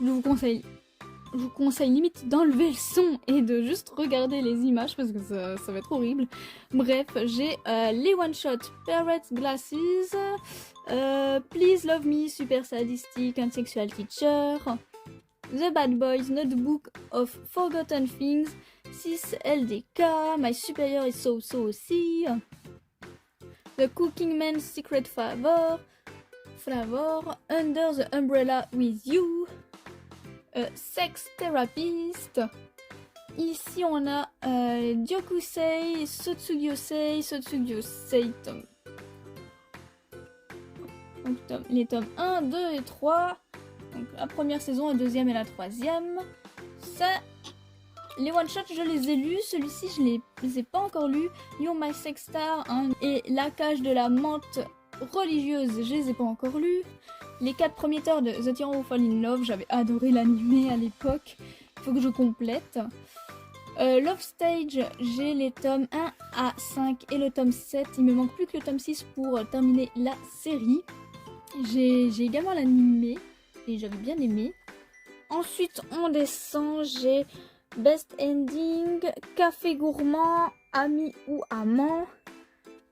[SPEAKER 1] Je vous conseille limite d'enlever le son et de juste regarder les images parce que ça va être horrible. Bref, j'ai les one-shots Parrot Glasses, Please Love Me, Super Sadistic and Sexual Teacher, The Bad Boys Notebook of Forgotten Things, 6 LDK, My Superior is So aussi, The Cooking Man's Secret Flavor, Under the Umbrella with You, Sex Therapist. Ici on a Gyokusei, Sotsugyo-sei, les tomes 1, 2 et 3. Donc la première saison, la deuxième et la troisième. Ça, les one-shots je les ai lus, celui-ci je les ai pas encore lus. You're My Sex Star et La Cage de la Menthe religieuse, je les ai pas encore lus. Les 4 premiers tomes de The Tyrant Who Fell in Love, j'avais adoré l'animé à l'époque, il faut que je complète. Love Stage, j'ai les tomes 1 à 5 et le tome 7, il me manque plus que le tome 6 pour terminer la série. J'ai également l'animé et j'avais bien aimé. Ensuite on descend, j'ai Best Ending, Café Gourmand, Ami ou Amant,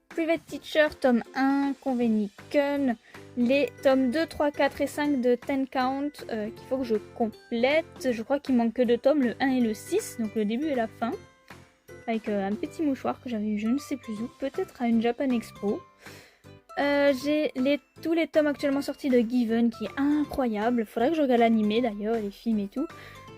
[SPEAKER 1] Private Teacher, tome 1, Conveniken, les tomes 2, 3, 4 et 5 de Ten Count qu'il faut que je complète. Je crois qu'il manque que 2 tomes, le 1 et le 6, donc le début et la fin. Avec un petit mouchoir que j'avais eu je ne sais plus où, peut-être à une Japan Expo. J'ai tous les tomes actuellement sortis de Given qui est incroyable. Faudrait que je regarde l'animé d'ailleurs, les films et tout.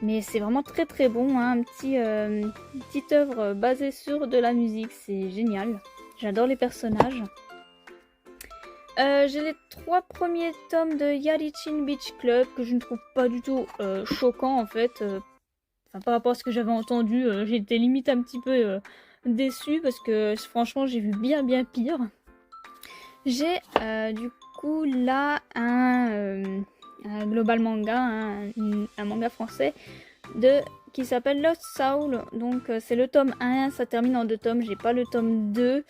[SPEAKER 1] Mais c'est vraiment très très bon, hein. Une petite œuvre basée sur de la musique, c'est génial. J'adore les personnages. J'ai les 3 premiers tomes de Yarichin Beach Club que je ne trouve pas du tout choquants en fait. Par rapport à ce que j'avais entendu, j'étais limite un petit peu déçue parce que franchement j'ai vu bien pire. J'ai du coup là un global manga, un manga français qui s'appelle Lost Soul. Donc c'est le tome 1, ça termine en 2 tomes, j'ai pas le tome 2.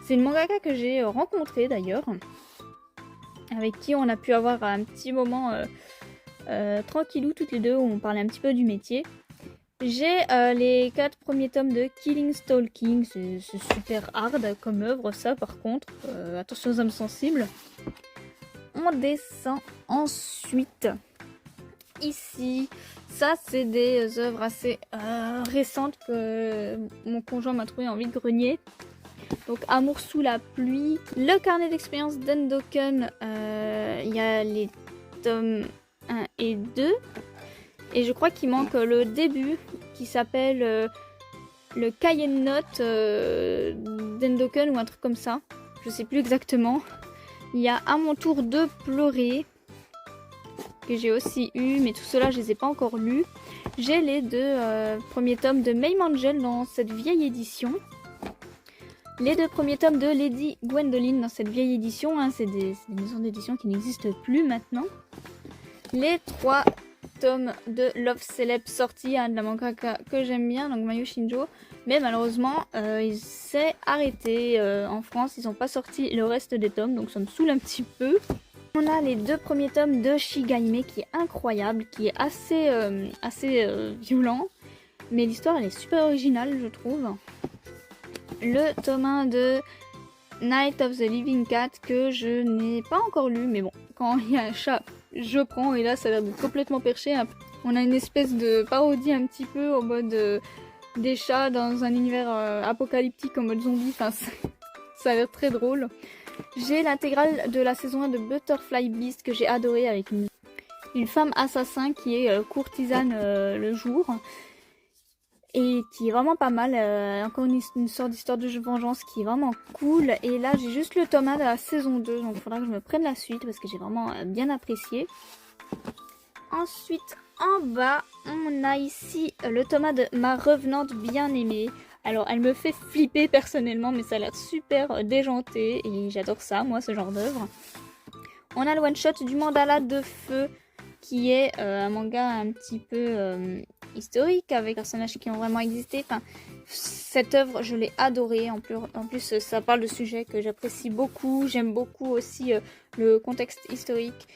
[SPEAKER 1] C'est une mangaka que j'ai rencontrée d'ailleurs, avec qui on a pu avoir un petit moment tranquillou toutes les deux où on parlait un petit peu du métier. J'ai les 4 premiers tomes de Killing Stalking, c'est super hard comme œuvre ça par contre, attention aux âmes sensibles. On descend ensuite. Ici, ça c'est des œuvres assez récentes que mon conjoint m'a trouvé en vide-grenier. Donc Amour sous la pluie, le carnet d'expérience d'Endoken, il y a les tomes 1 et 2. Et je crois qu'il manque le début qui s'appelle le cahier de notes d'Endoken ou un truc comme ça. Je sais plus exactement. Il y a À mon tour de pleurer que j'ai aussi eu, mais tout cela je les ai pas encore lus. J'ai les 2 premiers tomes de May Angel dans cette vieille édition. Les 2 premiers tomes de Lady Gwendoline dans cette vieille édition, hein, c'est des maisons d'édition qui n'existent plus maintenant. les 3 tomes de Love Celeb sortis, de la mangaka que j'aime bien, donc Mayu Shinjo. Mais malheureusement, il s'est arrêté en France. Ils n'ont pas sorti le reste des tomes, donc ça me saoule un petit peu. On a les 2 premiers tomes de Shigaime qui est incroyable, qui est assez violent. Mais l'histoire elle est super originale, je trouve. Le tome 1 de Night of the Living Cat que je n'ai pas encore lu, mais bon, quand il y a un chat, je prends, et là ça a l'air de complètement perché. On a une espèce de parodie un petit peu en mode des chats dans un univers apocalyptique en mode zombie, enfin ça a l'air très drôle. J'ai l'intégrale de la saison 1 de Butterfly Beast que j'ai adoré avec une femme assassin qui est courtisane le jour. Et qui est vraiment pas mal, encore une sorte d'histoire de vengeance qui est vraiment cool. Et là j'ai juste le tome 1 de la saison 2, donc il faudra que je me prenne la suite parce que j'ai vraiment bien apprécié. Ensuite en bas on a ici le tome 1 de Ma Revenante Bien-Aimée. Alors elle me fait flipper personnellement, mais ça a l'air super déjanté et j'adore ça, moi, ce genre d'œuvre. On a le one shot du Mandala de Feu qui est un manga un petit peu historique avec des personnages qui ont vraiment existé. Enfin, cette œuvre je l'ai adorée, en plus ça parle de sujets que j'apprécie beaucoup. J'aime beaucoup aussi le contexte historique.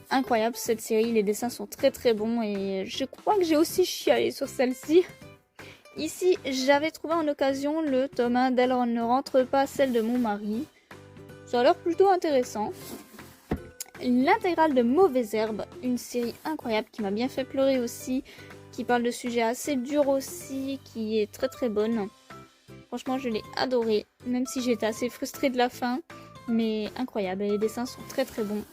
[SPEAKER 1] Incroyable cette série, les dessins sont très très bons et je crois que j'ai aussi chialé sur celle-ci. Ici j'avais trouvé en occasion le tome 1 d'Elle ne rentre pas, celle de mon mari. Ça a l'air plutôt intéressant. L'intégrale de Mauvaises Herbes, une série incroyable qui m'a bien fait pleurer aussi, qui parle de sujets assez durs aussi, qui est très très bonne. Franchement je l'ai adorée, même si j'étais assez frustrée de la fin, mais incroyable, les dessins sont très très bons.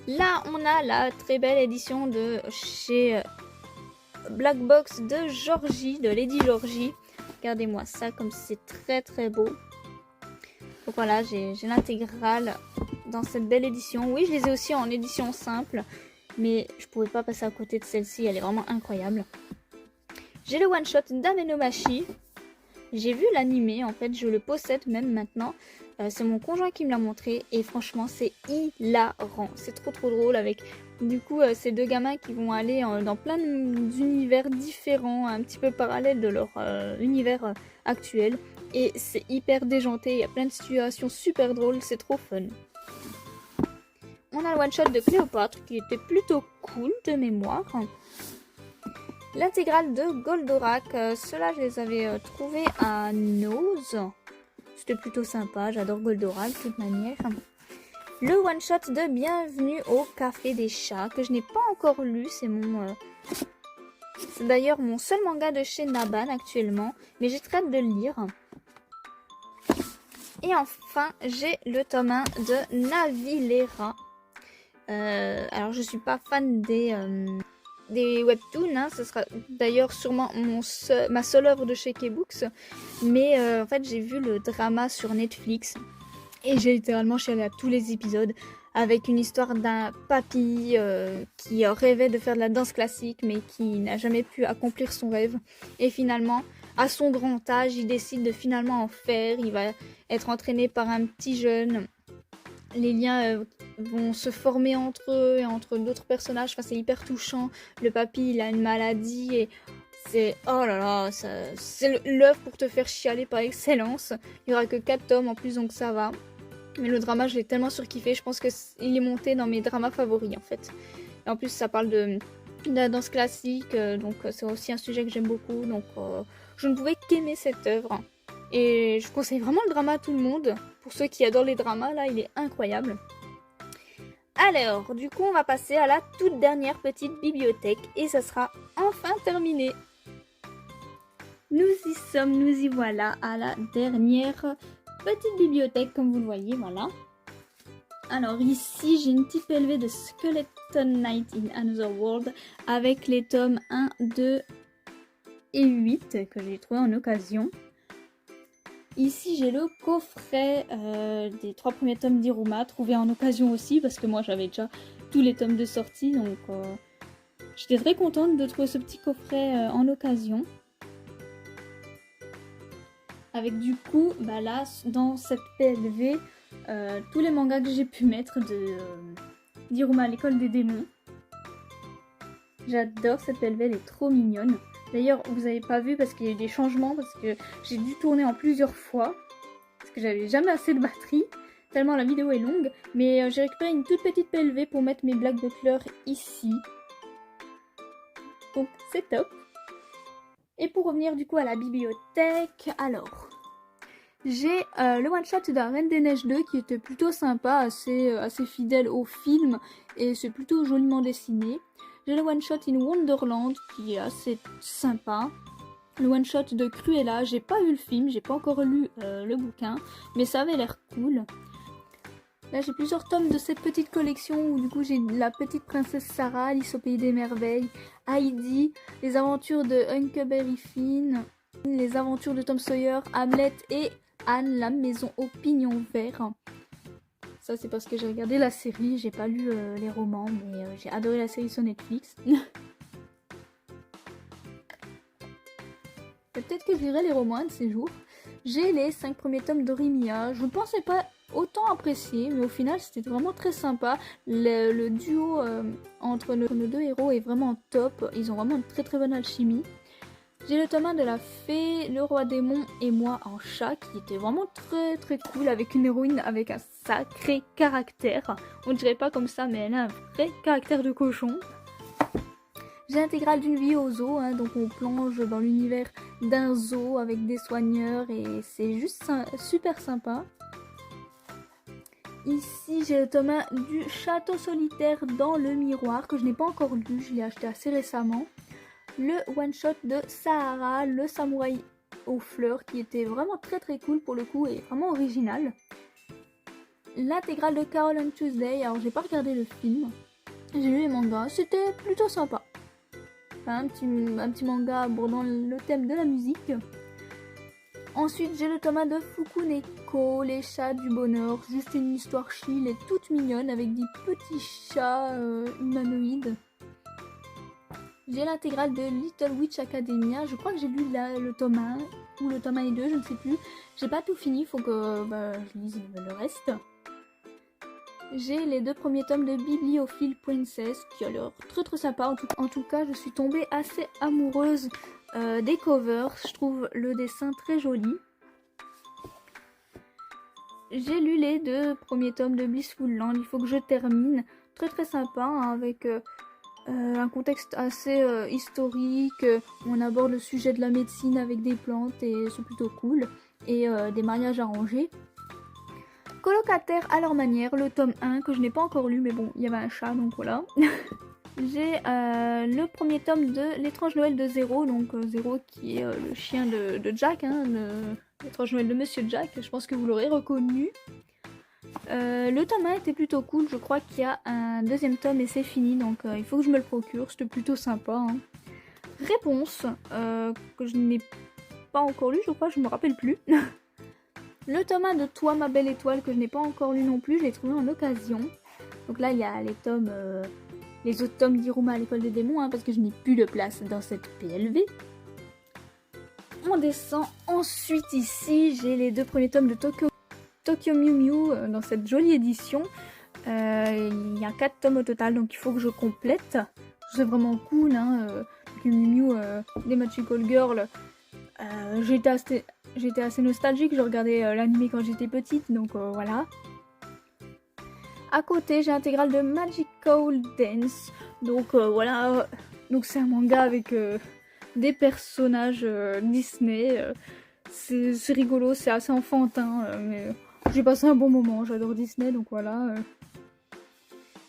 [SPEAKER 1] Là on a la très belle édition de chez Black Box de Georgie, de Lady Georgie. Regardez-moi ça comme c'est très très beau. Donc voilà, j'ai l'intégrale dans cette belle édition. Oui, je les ai aussi en édition simple, mais je pouvais pas passer à côté de celle-ci, elle est vraiment incroyable. J'ai le one shot d'Amenomachi. J'ai vu l'animé, en fait, je le possède même maintenant. C'est mon conjoint qui me l'a montré et franchement c'est hilarant. C'est trop trop drôle avec du coup ces 2 gamins qui vont aller dans plein d'univers différents, un petit peu parallèles de leur univers actuel. Et c'est hyper déjanté, il y a plein de situations super drôles, c'est trop fun. On a le one shot de Cléopâtre qui était plutôt cool de mémoire. L'intégrale de Goldorak, ceux-là je les avais trouvés à Nose. C'était plutôt sympa, j'adore Goldorak de toute manière. Le one shot de Bienvenue au Café des Chats que je n'ai pas encore lu, c'est d'ailleurs mon seul manga de chez Naban actuellement, mais j'ai très hâte de le lire. Et enfin j'ai le tome 1 de Navilera. Alors je suis pas fan des webtoons, hein. Ce sera d'ailleurs sûrement ma seule œuvre de chez K-Books, mais en fait j'ai vu le drama sur Netflix et j'ai littéralement chialé à tous les épisodes avec une histoire d'un papy qui rêvait de faire de la danse classique mais qui n'a jamais pu accomplir son rêve et finalement à son grand âge il décide de finalement en faire. Il va être entraîné par un petit jeune. Les liens vont se former entre eux et entre d'autres personnages. Enfin, c'est hyper touchant. Le papy, il a une maladie et c'est... Oh là là, c'est l'œuvre pour te faire chialer par excellence. Il n'y aura que 4 tomes en plus, donc ça va. Mais le drama, je l'ai tellement surkiffé. Je pense qu'il est monté dans mes dramas favoris, en fait. Et en plus, ça parle de la danse classique. Donc, c'est aussi un sujet que j'aime beaucoup. Donc, je ne pouvais qu'aimer cette œuvre. Et je conseille vraiment le drama à tout le monde. Pour ceux qui adorent les dramas, là, il est incroyable. Alors, du coup, on va passer à la toute dernière petite bibliothèque. Et ça sera enfin terminé. Nous y sommes, nous y voilà à la dernière petite bibliothèque, comme vous le voyez, voilà. Alors ici, j'ai une petite PLV de Skeleton Knight in Another World avec les tomes 1, 2 et 8 que j'ai trouvé en occasion. Ici, j'ai le coffret des 3 premiers tomes d'Iruma, trouvé en occasion aussi, parce que moi, j'avais déjà tous les tomes de sortie, donc j'étais très contente de trouver ce petit coffret en occasion. Avec du coup, bah là, dans cette PLV, tous les mangas que j'ai pu mettre d'Iruma à l'école des démons. J'adore cette PLV, elle est trop mignonne. D'ailleurs, vous n'avez pas vu parce qu'il y a eu des changements, parce que j'ai dû tourner en plusieurs fois, parce que j'avais jamais assez de batterie, tellement la vidéo est longue. Mais j'ai récupéré une toute petite PLV pour mettre mes Black Butler ici. Donc c'est top. Et pour revenir du coup à la bibliothèque, alors... J'ai le one-shot de la Reine des Neiges 2 qui était plutôt sympa, assez fidèle au film et c'est plutôt joliment dessiné. J'ai le one-shot in Wonderland qui est assez sympa. Le one-shot de Cruella, j'ai pas vu le film, j'ai pas encore lu le bouquin, mais ça avait l'air cool. Là j'ai plusieurs tomes de cette petite collection où du coup j'ai la petite princesse Sarah, Alice au pays des merveilles, Heidi, les aventures de Huckleberry Finn, les aventures de Tom Sawyer, Hamlet et Anne, la maison au pignon vert. Ça c'est parce que j'ai regardé la série, j'ai pas lu les romans, mais j'ai adoré la série sur Netflix. Peut-être que je lirai les romans un de ces jours. J'ai les 5 premiers tomes d'Orimiya. Je ne pensais pas autant apprécier, mais au final c'était vraiment très sympa. Le duo entre nos deux héros est vraiment top. Ils ont vraiment une très très bonne alchimie. J'ai le tome 1 de la fée, le roi démon et moi en chat qui était vraiment très très cool avec une héroïne avec un sacré caractère. On dirait pas comme ça mais elle a un vrai caractère de cochon. J'ai l'intégrale d'une vie au zoo, hein, donc on plonge dans l'univers d'un zoo avec des soigneurs et c'est juste super sympa. Ici j'ai le tome 1 du château solitaire dans le miroir que je n'ai pas encore lu, je l'ai acheté assez récemment. Le one-shot de Sahara, le samouraï aux fleurs, qui était vraiment très très cool pour le coup et vraiment original. L'intégrale de Carol on Tuesday, alors j'ai pas regardé le film, j'ai lu les mangas, c'était plutôt sympa. Enfin, un petit manga abordant le thème de la musique. Ensuite j'ai le tome 1 de Fukuneko, les chats du bonheur, juste une histoire chill et toute mignonne avec des petits chats humanoïdes. J'ai l'intégrale de Little Witch Academia, je crois que j'ai lu le tome 1 ou le tome 1 et 2, je ne sais plus. J'ai pas tout fini, il faut que je lise le reste. J'ai les 2 premiers tomes de Bibliophile Princess qui a l'air très très sympa. En tout cas, je suis tombée assez amoureuse des covers, je trouve le dessin très joli. J'ai lu les 2 premiers tomes de Blissful Land, il faut que je termine. Très très sympa hein, avec... un contexte assez historique, on aborde le sujet de la médecine avec des plantes et c'est plutôt cool, et des mariages arrangés. Colocataires à leur manière, le tome 1 que je n'ai pas encore lu, mais bon, il y avait un chat donc voilà. J'ai le premier tome de L'étrange Noël de Zéro, donc Zéro qui est le chien de Jack, hein, l'étrange Noël de Monsieur Jack, je pense que vous l'aurez reconnu. Le tome 1 était plutôt cool, je crois qu'il y a un deuxième tome et c'est fini, donc il faut que je me le procure, c'était plutôt sympa. Hein. Réponse, que je n'ai pas encore lu, je crois, je me rappelle plus. Le tome 1 de Toi ma belle étoile, que je n'ai pas encore lu non plus, je l'ai trouvé en occasion. Donc là il y a les autres tomes d'Iruma à l'école des démons, hein, parce que je n'ai plus de place dans cette PLV. On descend ensuite ici, j'ai les 2 premiers tomes de Tokyo Mew Mew dans cette jolie édition. Il y a 4 tomes au total, donc il faut que je complète. C'est vraiment cool, hein. Tokyo Mew Mew, des Magical Girl. J'étais assez nostalgique, je regardais l'anime quand j'étais petite, donc voilà. À côté, j'ai l'intégrale de Magical Dance. Donc voilà, donc c'est un manga avec des personnages Disney. C'est rigolo, c'est assez enfantin, mais j'ai passé un bon moment, j'adore Disney, donc voilà.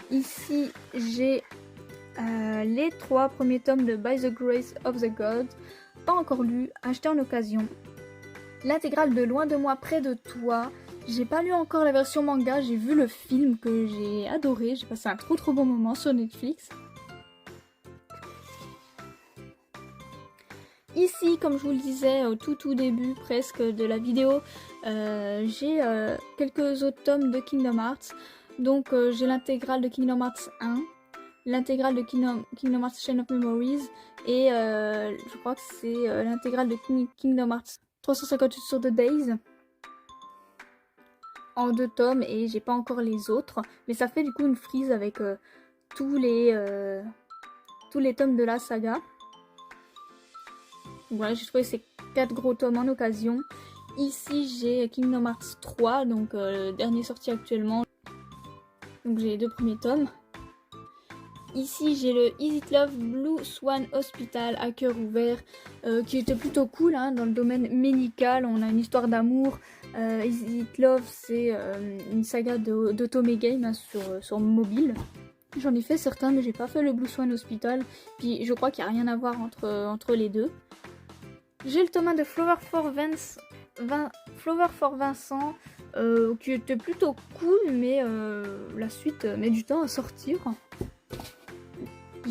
[SPEAKER 1] Ici, j'ai les 3 premiers tomes de By the Grace of the God, pas encore lu, acheté en occasion. L'intégrale de Loin de moi, près de toi. J'ai pas lu encore la version manga, j'ai vu le film que j'ai adoré, j'ai passé un trop bon moment sur Netflix. Ici, comme je vous le disais au tout début presque de la vidéo, j'ai quelques autres tomes de Kingdom Hearts. Donc j'ai l'intégrale de Kingdom Hearts 1, l'intégrale de Kingdom Hearts Chain of Memories et je crois que c'est l'intégrale de Kingdom Hearts 358 sur The Days. en 2 tomes et j'ai pas encore les autres. Mais ça fait du coup une frise avec tous les tomes de la saga. Donc voilà, j'ai trouvé ces 4 gros tomes en occasion. Ici j'ai Kingdom Hearts 3, donc le dernier sorti actuellement. Donc j'ai les 2 premiers tomes. Ici j'ai le Is It Love Blue Swan Hospital à cœur ouvert, qui était plutôt cool hein, dans le domaine médical. On a une histoire d'amour. Is It Love c'est une saga d'Otome Game hein, sur mobile. J'en ai fait certains mais j'ai pas fait le Blue Swan Hospital. Puis je crois qu'il n'y a rien à voir entre les deux. J'ai le tome 1 de Flower for Vincent qui était plutôt cool mais la suite met du temps à sortir.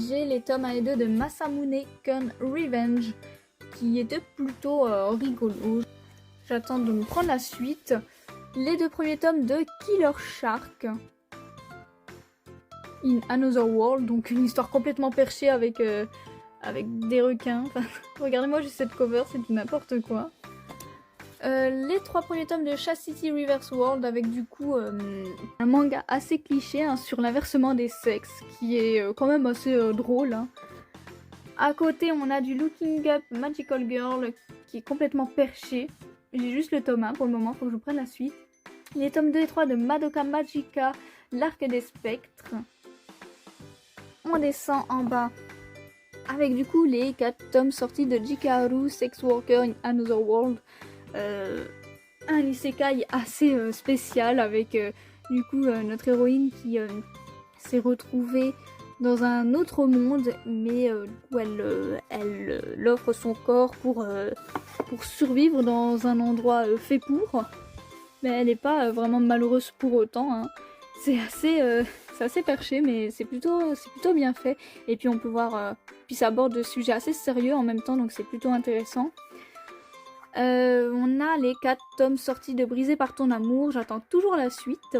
[SPEAKER 1] J'ai les tomes 1 et 2 de Masamune Kun Revenge qui étaient plutôt rigolos. J'attends de me prendre la suite. Les 2 premiers tomes de Killer Shark in Another World, donc une histoire complètement perchée avec des requins. Enfin, regardez-moi juste cette cover, c'est du n'importe quoi. Les 3 premiers tomes de Chastity Reverse World avec du coup un manga assez cliché hein, sur l'inversement des sexes qui est quand même assez drôle. Hein. À côté on a du Looking Up Magical Girl qui est complètement perché. J'ai juste le tome 1 pour le moment, faut que je prenne la suite. Les tomes 2 et 3 de Madoka Magica, l'Arc des Spectres. On descend en bas avec du coup les 4 tomes sortis de Jikaru Sex Worker in Another World. Un isekai assez spécial avec du coup notre héroïne qui s'est retrouvée dans un autre monde mais où elle offre son corps pour survivre dans un endroit fait pour, mais elle n'est pas vraiment malheureuse pour autant hein. C'est assez perché mais c'est plutôt bien fait et puis on peut voir puis ça aborde de sujets assez sérieux en même temps donc c'est plutôt intéressant. On a les 4 tomes sortis de Brisé par ton amour, j'attends toujours la suite.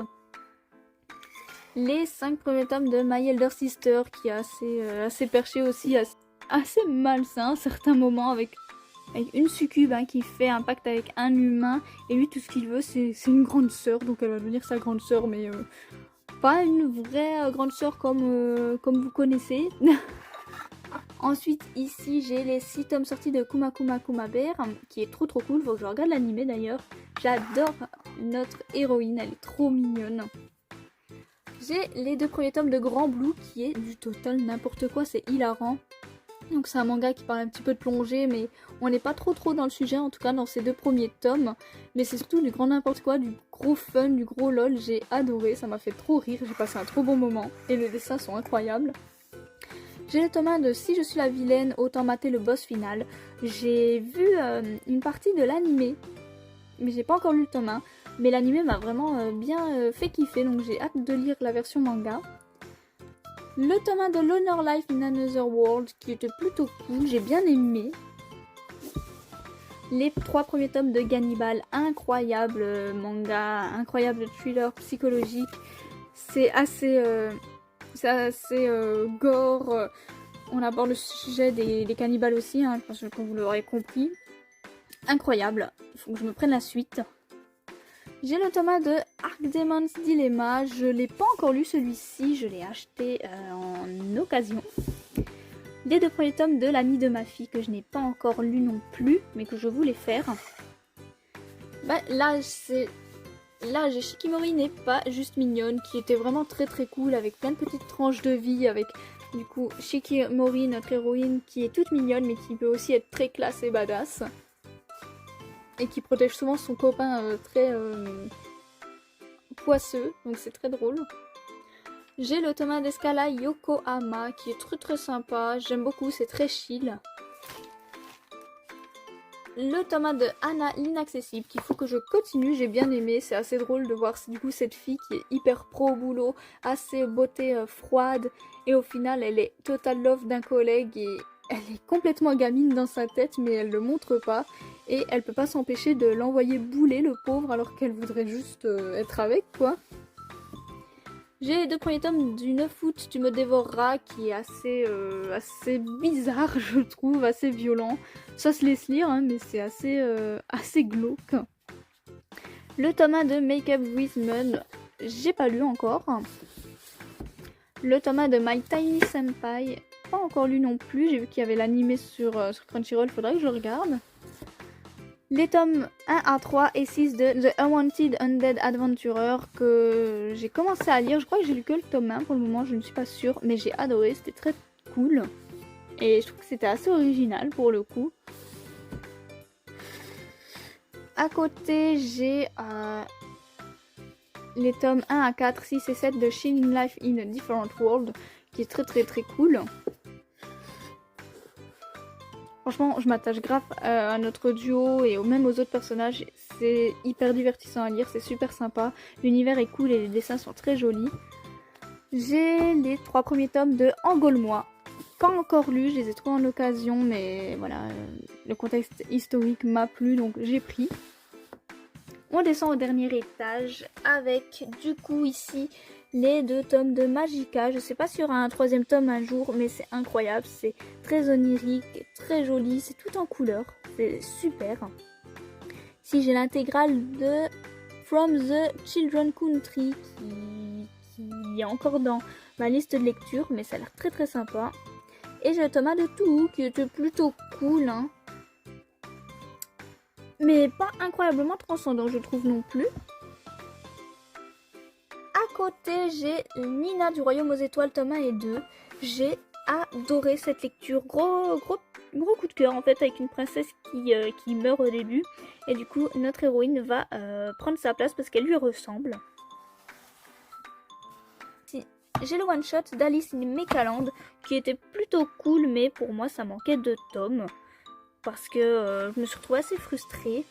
[SPEAKER 1] Les 5 premiers tomes de My Elder Sister qui est assez perché aussi, assez malsain à certains moments avec une succube hein, qui fait un pacte avec un humain et lui tout ce qu'il veut c'est une grande sœur, donc elle va devenir sa grande sœur mais pas une vraie grande sœur comme vous connaissez. Ensuite ici j'ai les 6 tomes sortis de Kuma Kuma Kuma Bear qui est trop cool, faut que je regarde l'animé d'ailleurs. J'adore notre héroïne, elle est trop mignonne. J'ai les 2 premiers tomes de Grand Blue qui est du total n'importe quoi, c'est hilarant. Donc c'est un manga qui parle un petit peu de plongée mais on n'est pas trop dans le sujet en tout cas dans ces 2 premiers tomes. Mais c'est surtout du grand n'importe quoi, du gros fun, du gros lol, j'ai adoré, ça m'a fait trop rire, j'ai passé un trop bon moment et les dessins sont incroyables. J'ai le tome 1 de Si je suis la vilaine, autant mater le boss final. J'ai vu une partie de l'animé, mais j'ai pas encore lu le tome 1. Mais l'animé m'a vraiment bien fait kiffer, donc j'ai hâte de lire la version manga. Le tome 1 de L'Honor Life in Another World, qui était plutôt cool, j'ai bien aimé. Les 3 premiers tomes de Gannibal, incroyable manga, incroyable thriller psychologique. C'est assez gore. On aborde le sujet des cannibales aussi, hein, je pense que vous l'aurez compris. Incroyable, il faut que je me prenne la suite. J'ai le tome 1 de Arc Demon's Dilemma, je l'ai pas encore lu celui-ci, je l'ai acheté en occasion. Les 2 premiers tomes de L'Ami de ma fille que je n'ai pas encore lu non plus, mais que je voulais faire. Bah, là j'ai Shikimori n'est pas juste mignonne, qui était vraiment très cool avec plein de petites tranches de vie, avec du coup Shikimori, notre héroïne, qui est toute mignonne mais qui peut aussi être très classe et badass. Et qui protège souvent son copain très poisseux, donc c'est très drôle. J'ai le tome 1 d'Escala Yokohama qui est très sympa, j'aime beaucoup, c'est très chill. Le tome 1 de Anna l'Inaccessible qu'il faut que je continue, j'ai bien aimé, c'est assez drôle de voir du coup cette fille qui est hyper pro au boulot, assez beauté froide et au final elle est total love d'un collègue et elle est complètement gamine dans sa tête mais elle le montre pas et elle peut pas s'empêcher de l'envoyer bouler le pauvre alors qu'elle voudrait juste être avec quoi. J'ai les 2 premiers tomes du 9 août, Tu me dévoreras, qui est assez bizarre, je trouve, assez violent. Ça se laisse lire, hein, mais c'est assez glauque. Le tome 1 de Make Up With Mud, j'ai pas lu encore. Le tome 1 de My Tiny Senpai, pas encore lu non plus. J'ai vu qu'il y avait l'animé sur Crunchyroll, faudrait que je le regarde. Les tomes 1 à 3 et 6 de The Unwanted Undead Adventurer que j'ai commencé à lire. Je crois que j'ai lu que le tome 1 pour le moment, je ne suis pas sûre, mais j'ai adoré, c'était très cool. Et je trouve que c'était assez original pour le coup. À côté, j'ai les tomes 1 à 4, 6 et 7 de Shining Life in a Different World, qui est très cool. Franchement, je m'attache grave à notre duo et même aux autres personnages. C'est hyper divertissant à lire, c'est super sympa. L'univers est cool et les dessins sont très jolis. J'ai les 3 premiers tomes de Engole-moi. Pas encore lu, je les ai trouvés en occasion, mais voilà, le contexte historique m'a plu, donc j'ai pris. On descend au dernier étage avec du coup ici les 2 tomes de Magica. Je sais pas s'il y aura un 3e tome un jour, mais c'est incroyable, c'est très onirique, très joli, c'est tout en couleur, c'est super. Ici j'ai l'intégrale de From the Children Country qui est encore dans ma liste de lecture, mais ça a l'air très sympa. Et j'ai le tome 1 de Tout qui était plutôt cool, hein. Mais pas incroyablement transcendant, je trouve non plus. À côté, j'ai Nina du Royaume aux Étoiles, tome 1 et 2. J'ai adoré cette lecture. Gros coup de cœur en fait, avec une princesse qui meurt au début. Et du coup, notre héroïne va prendre sa place parce qu'elle lui ressemble. J'ai le one-shot d'Alice in Mekaland qui était plutôt cool, mais pour moi, ça manquait de tomes. Parce que je me suis retrouvée assez frustrée.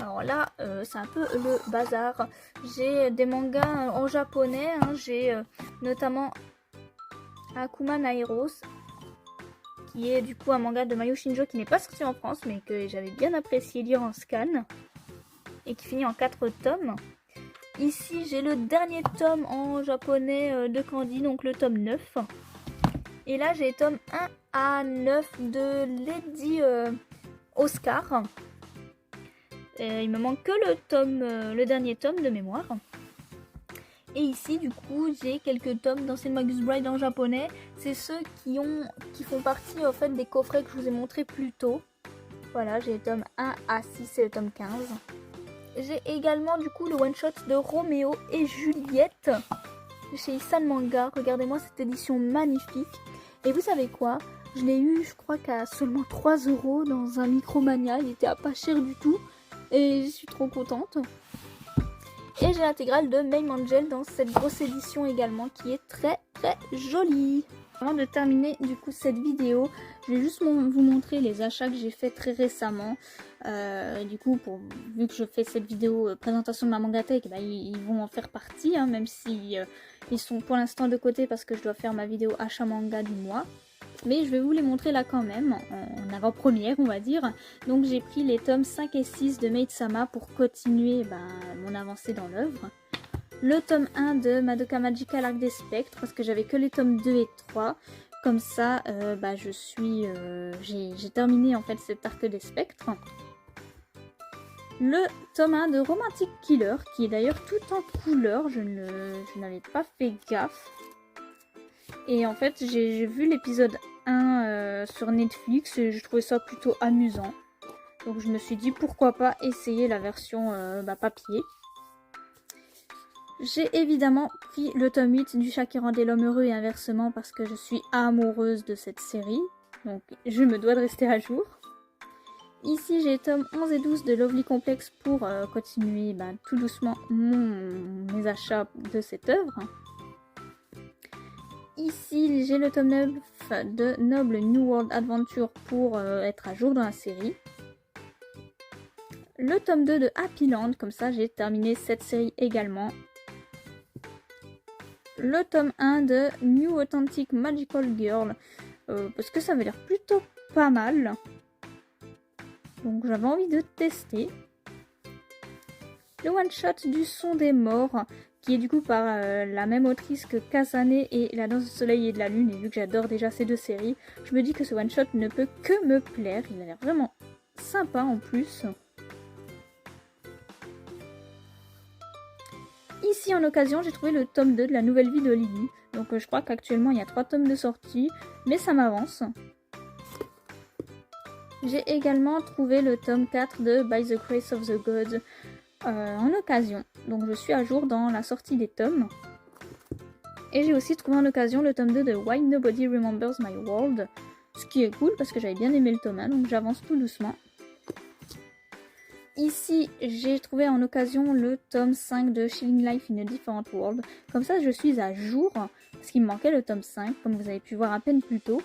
[SPEAKER 1] Alors là, c'est un peu le bazar. J'ai des mangas en japonais. Hein. J'ai notamment Akuma Nairos, qui est du coup un manga de Mayu Shinjo qui n'est pas sorti en France, mais que j'avais bien apprécié lire en scan. Et qui finit en 4 tomes. Ici, j'ai le dernier tome en japonais de Candy, donc le tome 9. Et là, j'ai les tomes 1 à 9 de Lady Oscar. Il me manque que le dernier tome de mémoire. Et ici, du coup, j'ai quelques tomes d'Ancienne Magus Bride en japonais. C'est ceux qui font partie en fait, des coffrets que je vous ai montrés plus tôt. Voilà, j'ai les tomes 1 à 6 et le tome 15. J'ai également du coup le one-shot de Roméo et Juliette chez Isan Manga. Regardez-moi cette édition magnifique. Et vous savez quoi? Je l'ai eu, je crois qu'à seulement 3 € dans un Micromania. Il était à pas cher du tout. Et je suis trop contente. Et j'ai l'intégrale de Mame Angel dans cette grosse édition également qui est très jolie. Avant de terminer du coup cette vidéo, je vais juste vous montrer les achats que j'ai fait très récemment. Du coup, vu que je fais cette vidéo présentation de ma mangatech, bah, ils vont en faire partie, hein, même si ils sont pour l'instant de côté parce que je dois faire ma vidéo achat manga du mois. Mais je vais vous les montrer là quand même, en avant-première on va dire. Donc j'ai pris les tomes 5 et 6 de Maid-sama pour continuer mon avancée dans l'œuvre. Le tome 1 de Madoka Magica l'Arc des Spectres, parce que j'avais que les tomes 2 et 3. Comme ça, j'ai terminé en fait cet arc des spectres. Le tome 1 de Romantic Killer, qui est d'ailleurs tout en couleur, je n'avais pas fait gaffe. Et en fait, j'ai vu l'épisode 1 sur Netflix et je trouvais ça plutôt amusant. Donc je me suis dit pourquoi pas essayer la version papier. J'ai évidemment pris le tome 8 du Chat qui rendait l'homme heureux et inversement parce que je suis amoureuse de cette série. Donc je me dois de rester à jour. Ici j'ai les tomes 11 et 12 de Lovely Complex pour continuer tout doucement mes achats de cette œuvre. Ici j'ai le tome 9 de Noble New World Adventure pour être à jour dans la série. Le tome 2 de Happy Land, comme ça j'ai terminé cette série également. Le tome 1 de New Authentic Magical Girl, parce que ça avait l'air plutôt pas mal. Donc j'avais envie de tester. Le one-shot du Son des Morts, qui est du coup par la même autrice que Kasane et La Danse du Soleil et de la Lune. Et vu que j'adore déjà ces deux séries, je me dis que ce one-shot ne peut que me plaire. Il a l'air vraiment sympa en plus. Ici en occasion j'ai trouvé le tome 2 de la nouvelle vie de Lily. Donc je crois qu'actuellement il y a 3 tomes de sortie, mais ça m'avance. J'ai également trouvé le tome 4 de By the Grace of the Gods en occasion. Donc je suis à jour dans la sortie des tomes. Et j'ai aussi trouvé en occasion le tome 2 de Why Nobody Remembers My World. Ce qui est cool parce que j'avais bien aimé le tome 1, donc j'avance tout doucement. Ici, j'ai trouvé en occasion le tome 5 de Chilling Life in a Different World. Comme ça, je suis à jour, parce qu'il me manquait le tome 5, comme vous avez pu voir à peine plus tôt.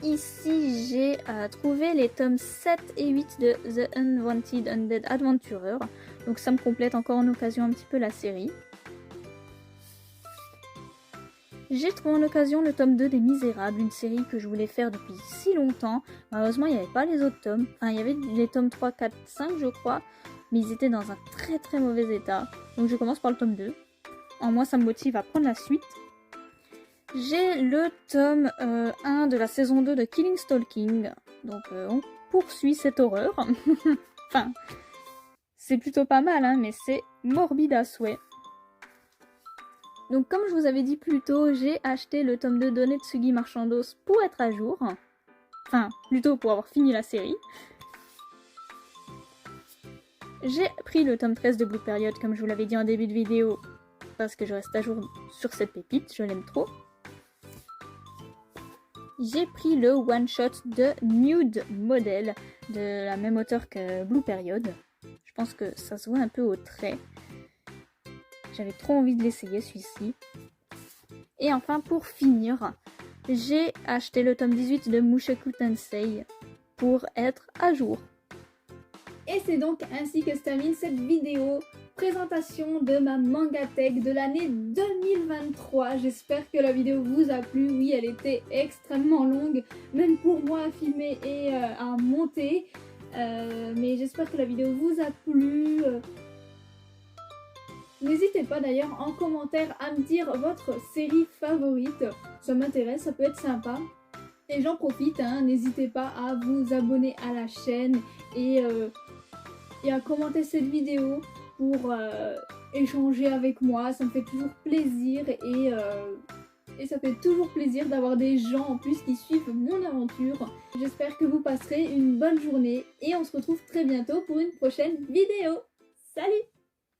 [SPEAKER 1] Ici, j'ai trouvé les tomes 7 et 8 de The Unwanted Undead Adventurer. Donc ça me complète encore en occasion un petit peu la série. J'ai trouvé en occasion le tome 2 des Misérables, une série que je voulais faire depuis si longtemps. Malheureusement, il n'y avait pas les autres tomes. Enfin, il y avait les tomes 3, 4, 5 je crois, mais ils étaient dans un très très mauvais état. Donc je commence par le tome 2. En moi, ça me motive à prendre la suite. J'ai le tome 1 de la saison 2 de Killing Stalking. Donc on poursuit cette horreur. Enfin, c'est plutôt pas mal, hein, mais c'est morbide à souhait. Donc comme je vous avais dit plus tôt, j'ai acheté le tome 2 d'Onetsugi Marchandos pour être à jour. Enfin, plutôt pour avoir fini la série. J'ai pris le tome 13 de Blue Period, comme je vous l'avais dit en début de vidéo, parce que je reste à jour sur cette pépite, je l'aime trop. J'ai pris le one-shot de Nude Model, de la même auteure que Blue Period. Je pense que ça se voit un peu au trait. J'avais trop envie de l'essayer celui-ci. Et enfin pour finir, j'ai acheté le tome 18 de Mushoku Tensei pour être à jour. Et c'est donc ainsi que se termine cette vidéo présentation de ma Mangatech de l'année 2023. J'espère que la vidéo vous a plu. Oui, elle était extrêmement longue, même pour moi à filmer et à monter. Mais j'espère que la vidéo vous a plu. N'hésitez pas d'ailleurs en commentaire à me dire votre série favorite, ça m'intéresse, ça peut être sympa. Et j'en profite, hein, n'hésitez pas à vous abonner à la chaîne et à commenter cette vidéo pour échanger avec moi, ça me fait toujours plaisir et ça fait toujours plaisir d'avoir des gens en plus qui suivent mon aventure. J'espère que vous passerez une bonne journée et on se retrouve très bientôt pour une prochaine vidéo. Salut!